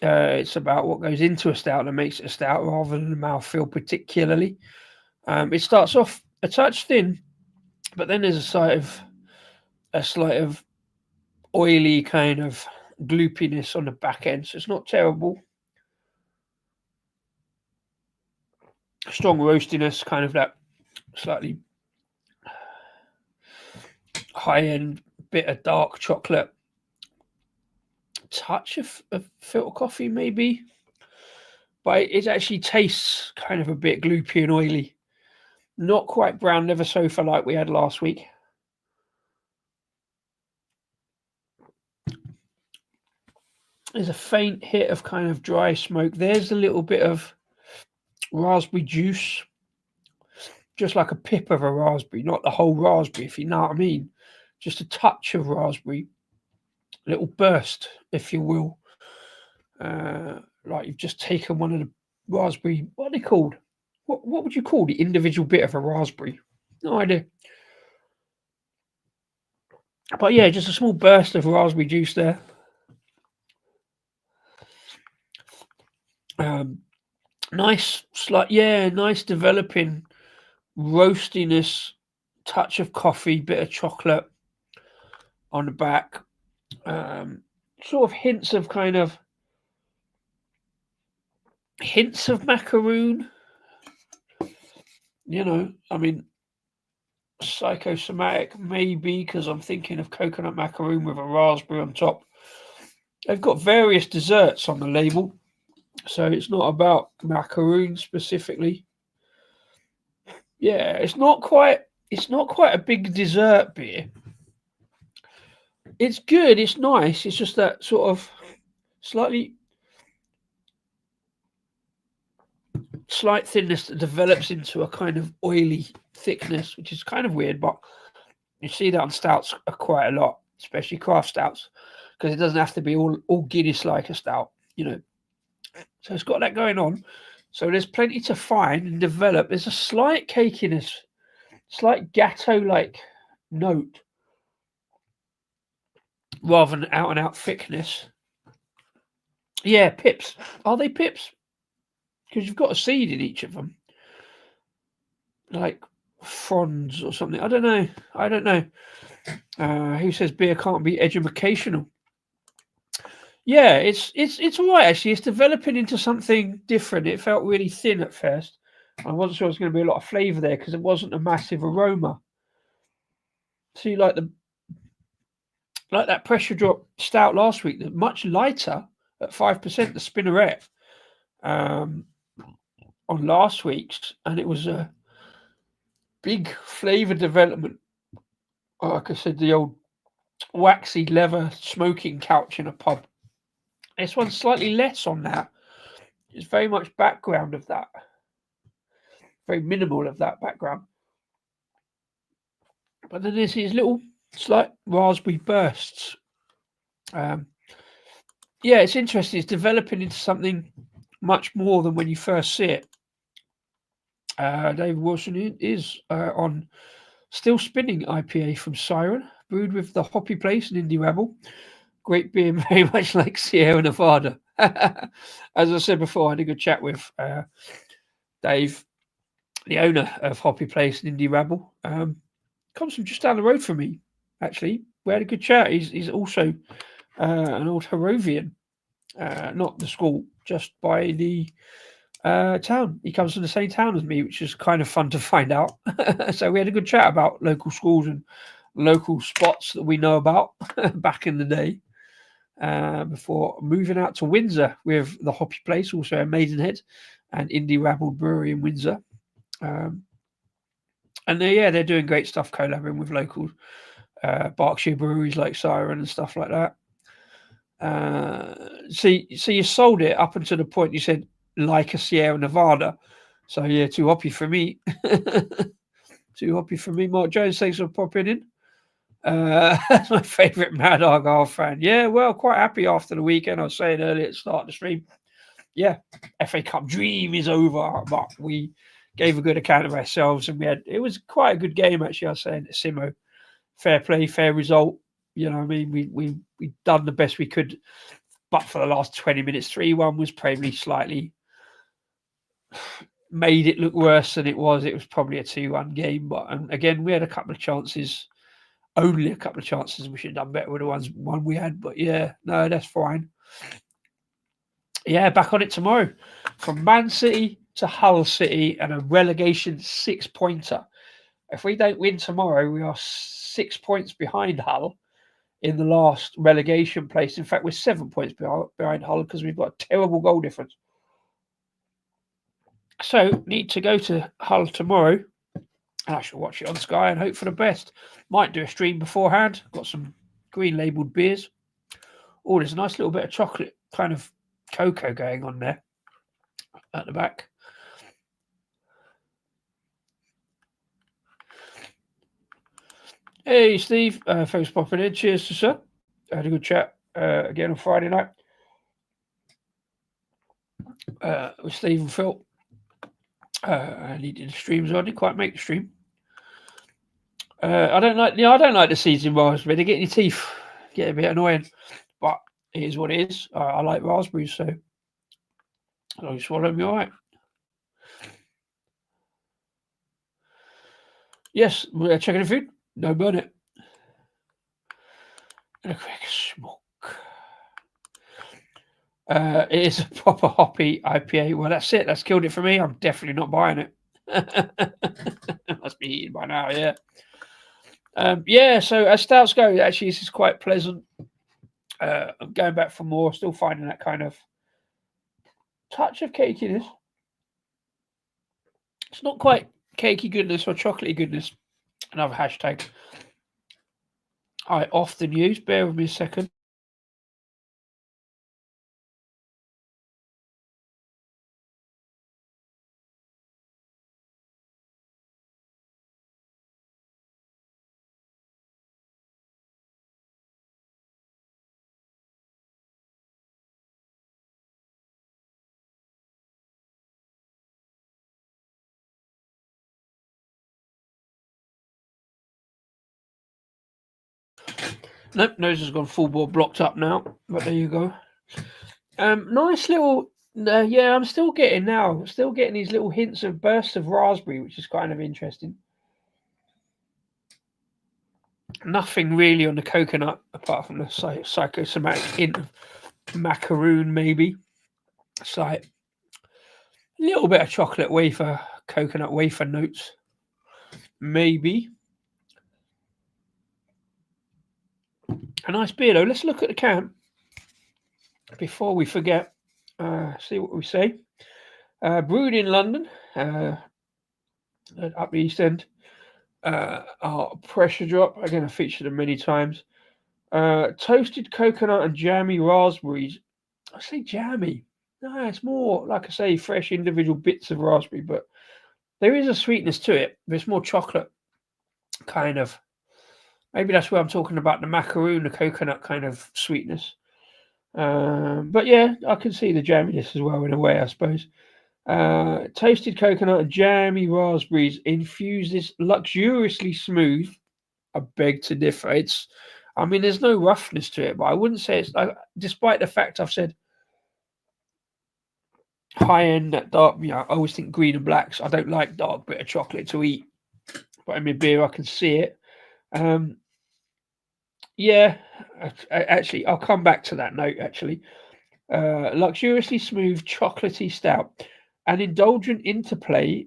It's about what goes into a stout that makes it a stout rather than the mouthfeel particularly. It starts off a touch thin, but then there's a slight of oily kind of gloopiness on the back end, so it's not terrible. Strong roastiness, kind of that slightly high-end bit of dark chocolate. Touch of filter coffee, maybe. But it actually tastes kind of a bit gloopy and oily. Not quite brown liver sofa like we had last week. There's a faint hit of kind of dry smoke. There's a little bit of raspberry juice, just like a pip of a raspberry, not the whole raspberry, if you know what I mean. Just a touch of raspberry, little burst, if you will. Like you've just taken one of the raspberry, what are they called? What would you call the individual bit of a raspberry? No idea. But yeah, just a small burst of raspberry juice there. Nice, nice developing roastiness, touch of coffee, bit of chocolate on the back. Sort of hints of macaroon. I mean, psychosomatic maybe because I'm thinking of coconut macaroon with a raspberry on top. They've got various desserts on the label, so it's not about macaroon specifically. Yeah, it's not quite a big dessert beer. It's good, it's nice. It's just that sort of slight thinness that develops into a kind of oily thickness, which is kind of weird, but you see that on stouts quite a lot, especially craft stouts, because it doesn't have to be all Guinness like a stout, So it's got that going on. So there's plenty to find and develop. There's a slight cakiness, slight gatto-like note, rather than out-and-out thickness. Yeah, pips. Are they pips? Because you've got a seed in each of them, like fronds or something. I don't know. Who says beer can't be educational? Yeah, it's all right actually. It's developing into something different. It felt really thin at first. I wasn't sure there was going to be a lot of flavour there because it wasn't a massive aroma. See, like that pressure drop stout last week, much lighter at 5%, the Spinneret, on last week's, and it was a big flavour development. Like I said, the old waxy leather smoking couch in a pub. This one's slightly less on that. It's very much background of that. Very minimal of that background. But then there's these little slight raspberry bursts. Yeah, it's interesting. It's developing into something much more than when you first see it. David Wilson is on Still Spinning IPA from Siren, brewed with the Hoppy Place and Indie Rebel. Great beer, very much like Sierra Nevada. As I said before, I had a good chat with Dave, the owner of Hoppy Place and Indie Rebel. Comes from just down the road from me, actually. We had a good chat. He's also an old Harrovian, not the school, just by the town. He comes from the same town as me, which is kind of fun to find out. So we had a good chat about local schools and local spots that we know about back in the day, before moving out to Windsor with the Hoppy Place, also a Maidenhead, and Indie Rabble Brewery in Windsor. And they're doing great stuff, collaborating with local Berkshire breweries like Siren and stuff like that. So you sold it up until the point you said like a Sierra Nevada. So yeah, too hoppy for me. Too hoppy for me. Mark Jones, thanks for popping in. That's my favourite Mad Argyle fan. Yeah, well, quite happy after the weekend. I was saying earlier at the start of the stream. Yeah, FA Cup dream is over, but we gave a good account of ourselves, and it was quite a good game actually. I was saying to Simo, fair play, fair result. You know what I mean? We done the best we could, but for the last 20 minutes, 3-1 was probably slightly made it look worse than it was. It was probably a 2-1 game, but again, we had a couple of chances, only a couple of chances. We should have done better with the one we had, but yeah, no, that's fine. Yeah, back on it tomorrow. From Man City to Hull City and a relegation 6-pointer. If we don't win tomorrow, we are 6 points behind Hull in the last relegation place. In fact, we're 7 points behind Hull because we've got a terrible goal difference. So, need to go to Hull tomorrow. And I shall watch it on Sky and hope for the best. Might do a stream beforehand. Got some green labelled beers. Oh, there's a nice little bit of chocolate kind of cocoa going on there at the back. Hey, Steve. Thanks for popping in. Cheers to sir. I had a good chat again on Friday night with Steve and Phil. And he did the streams. I didn't quite make the stream. I don't like the seeds in raspberry. They get in your teeth, get a bit annoying. But it is what it is. I like raspberries, so as long as you swallow them, you're all right. Yes, we're checking the food. No burn it. And a quick smoke. It is a proper hoppy IPA. Well, that's it. That's killed it for me. I'm definitely not buying it. It must be eaten by now, yeah. Yeah, so as stouts go, actually, this is quite pleasant. I'm going back for more, still finding that kind of touch of cakiness. It's not quite cakey goodness or chocolatey goodness. Another hashtag I often use. Bear with me a second. Nope, nose has gone full bore blocked up now, but there you go. Nice little, yeah, I'm still getting these little hints of bursts of raspberry, which is kind of interesting. Nothing really on the coconut apart from the psychosomatic hint of macaroon, maybe. It's like a little bit of chocolate wafer, coconut wafer notes, maybe. A nice beer though. Let's look at the can before we forget. See what we say. Brewed in London, up the East End. Our pressure drop. Again, I featured them many times. Toasted coconut and jammy raspberries. I say jammy. No, it's more like I say, fresh individual bits of raspberry, but there is a sweetness to it. There's more chocolate, kind of. Maybe that's where I'm talking about the macaroon, the coconut kind of sweetness. But yeah, I can see the jamminess as well in a way, I suppose. Toasted coconut and jammy raspberries infuse this luxuriously smooth. I beg to differ. I mean, there's no roughness to it, but I wouldn't say it's, despite the fact I've said high end, that dark, I always think green and blacks. I don't like dark bitter chocolate to eat, but in my beer, I can see it. Yeah, actually, I'll come back to that note, actually. Luxuriously smooth, chocolatey stout. An indulgent interplay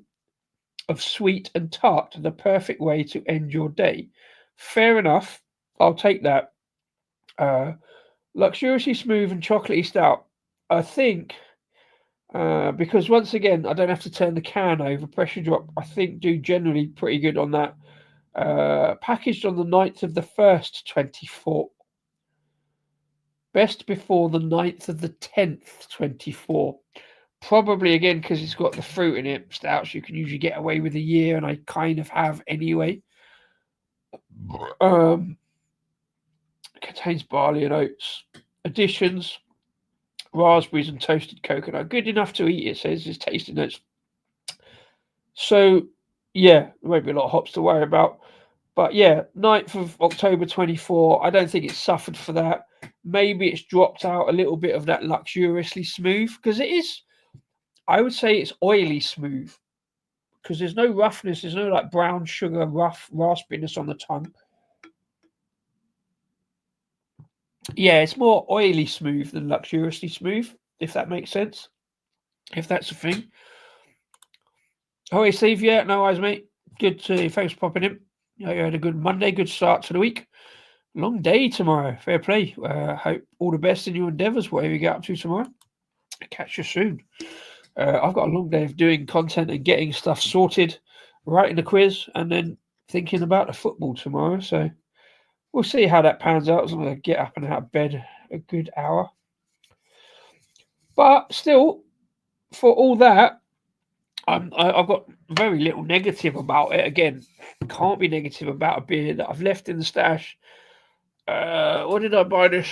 of sweet and tart, the perfect way to end your day. Fair enough. I'll take that. Luxuriously smooth and chocolatey stout. I think because once again, I don't have to turn the can over. Pressure drop, I think, do generally pretty good on that. Packaged on the 9th of the 1st, 24. Best before the 9th of the 10th, 24. Probably again because it's got the fruit in it. Stouts you can usually get away with a year, and I kind of have anyway. Contains barley and oats. Additions: raspberries and toasted coconut. Good enough to eat, it says. It's tasting notes. So, yeah, there won't be a lot of hops to worry about. But yeah, 9th of October 24. I don't think it's suffered for that. Maybe it's dropped out a little bit of that luxuriously smooth because it is. I would say it's oily smooth because there's no roughness. There's no like brown sugar rough raspiness on the tongue. Yeah, it's more oily smooth than luxuriously smooth, if that makes sense. If that's a thing. Oh, hey, Steve. Yeah, no worries, mate. Good to see you. Thanks for popping in. You had a good Monday, good start to the week. Long day tomorrow. Fair play. Hope all the best in your endeavours, whatever you get up to tomorrow. Catch you soon. I've got a long day of doing content and getting stuff sorted, writing the quiz, and then thinking about the football tomorrow. So we'll see how that pans out as long as I get up and out of bed a good hour. But still, for all that, I've got very little negative about it. Again, can't be negative about a beer that I've left in the stash. What did I buy this?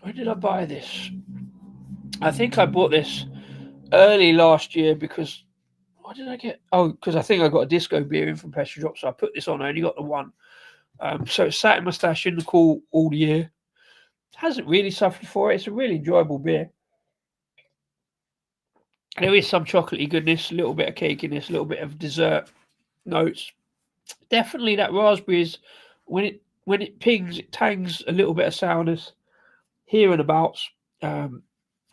Where did I buy this? I think I bought this early last year because what did I get? Oh, because I think I got a disco beer in from Pestry Drop, so I put this on. I only got the one, so it sat in my stash in the cool all year. Hasn't really suffered for it. It's a really enjoyable beer. There is some chocolatey goodness, a little bit of cakiness, a little bit of dessert notes. Definitely that raspberry is when it pings, it tangs a little bit of sourness here and abouts.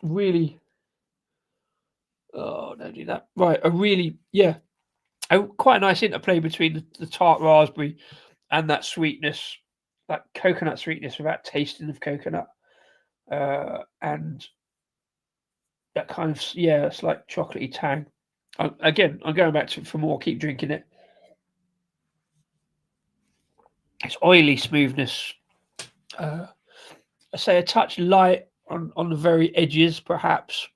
Really, oh, don't do that. Right, quite a nice interplay between the tart raspberry and that sweetness, that coconut sweetness without tasting of coconut, and that kind of it's like chocolatey tang. Again, I'm going back to it for more. Keep drinking it. It's oily smoothness. I say a touch light on the very edges, perhaps,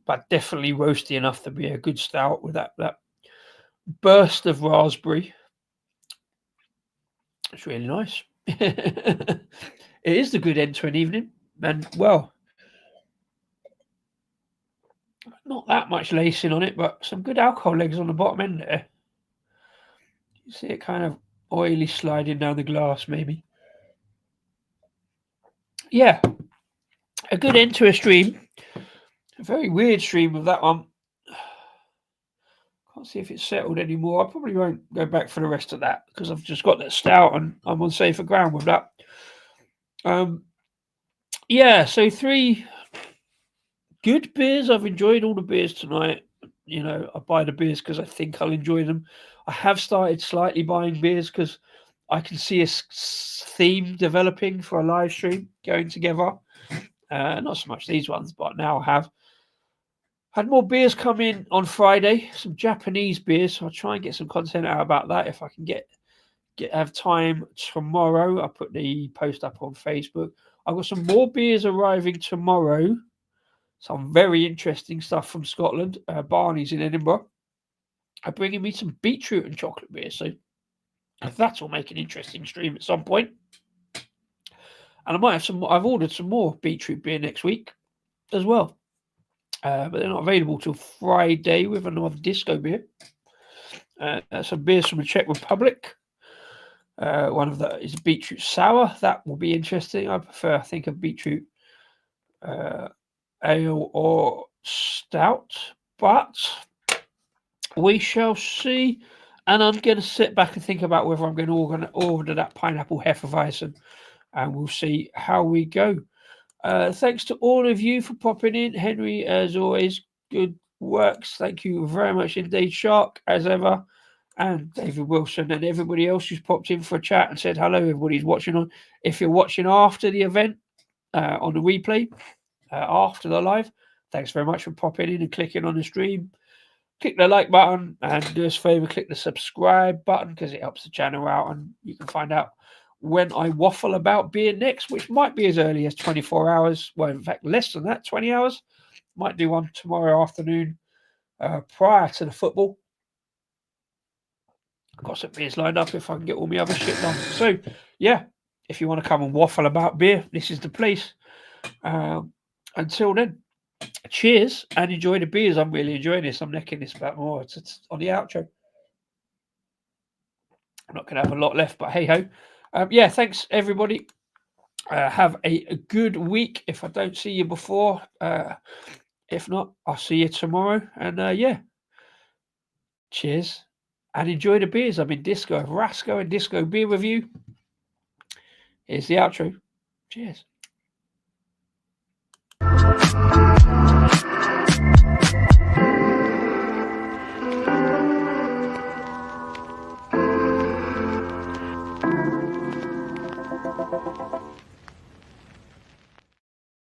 but definitely roasty enough to be a good stout with that burst of raspberry. It's really nice. It is the good end to an evening, and well, not that much lacing on it, but some good alcohol legs on the bottom end there. You see it kind of oily sliding down the glass, maybe. Yeah, a good end to a stream. A very weird stream of that one. Can't see if it's settled anymore. I probably won't go back for the rest of that because I've just got that stout and I'm on safer ground with that. Yeah, so 3 good beers. I've enjoyed all the beers tonight. You know, I buy the beers because I think I'll enjoy them. I have started slightly buying beers because I can see a theme developing for a live stream going together. Not so much these ones, but now I have. Had more beers come in on Friday, some Japanese beers. So I'll try and get some content out about that if I can have time tomorrow. I'll put the post up on Facebook. I've got some more beers arriving tomorrow. Some very interesting stuff from Scotland. Barney's in Edinburgh are bringing me some beetroot and chocolate beer. So that will make an interesting stream at some point. And I might have some. I've ordered some more beetroot beer next week as well. But they're not available till Friday with another disco beer. Some beers from the Czech Republic. One of that is beetroot sour. That will be interesting. I prefer, I think, a beetroot ale or stout. But we shall see. And I'm going to sit back and think about whether I'm going to order that pineapple Hefeweizen. And we'll see how we go. Thanks to all of you for popping in. Henry, as always, good works. Thank you very much indeed. Shark, as ever. And David Wilson and everybody else who's popped in for a chat and said hello, everybody's watching on. If you're watching after the event, on the replay, after the live, thanks very much for popping in and clicking on the stream. Click the like button and do us a favor, click the subscribe button because it helps the channel out and you can find out when I waffle about beer next, which might be as early as 24 hours. Well, in fact, less than that, 20 hours. Might do one tomorrow afternoon prior to the football. I've got some beers lined up if I can get all my other shit done. So, yeah, if you want to come and waffle about beer, this is the place. Until then, cheers and enjoy the beers. I'm really enjoying this. I'm necking this back more. It's on the outro. I'm not going to have a lot left, but hey-ho. Yeah, thanks, everybody. Have a good week if I don't see you before. If not, I'll see you tomorrow. And, yeah, cheers and enjoy the beers. I'm in Disco, Rasko and Disco Beer Review. Here's the outro. Cheers.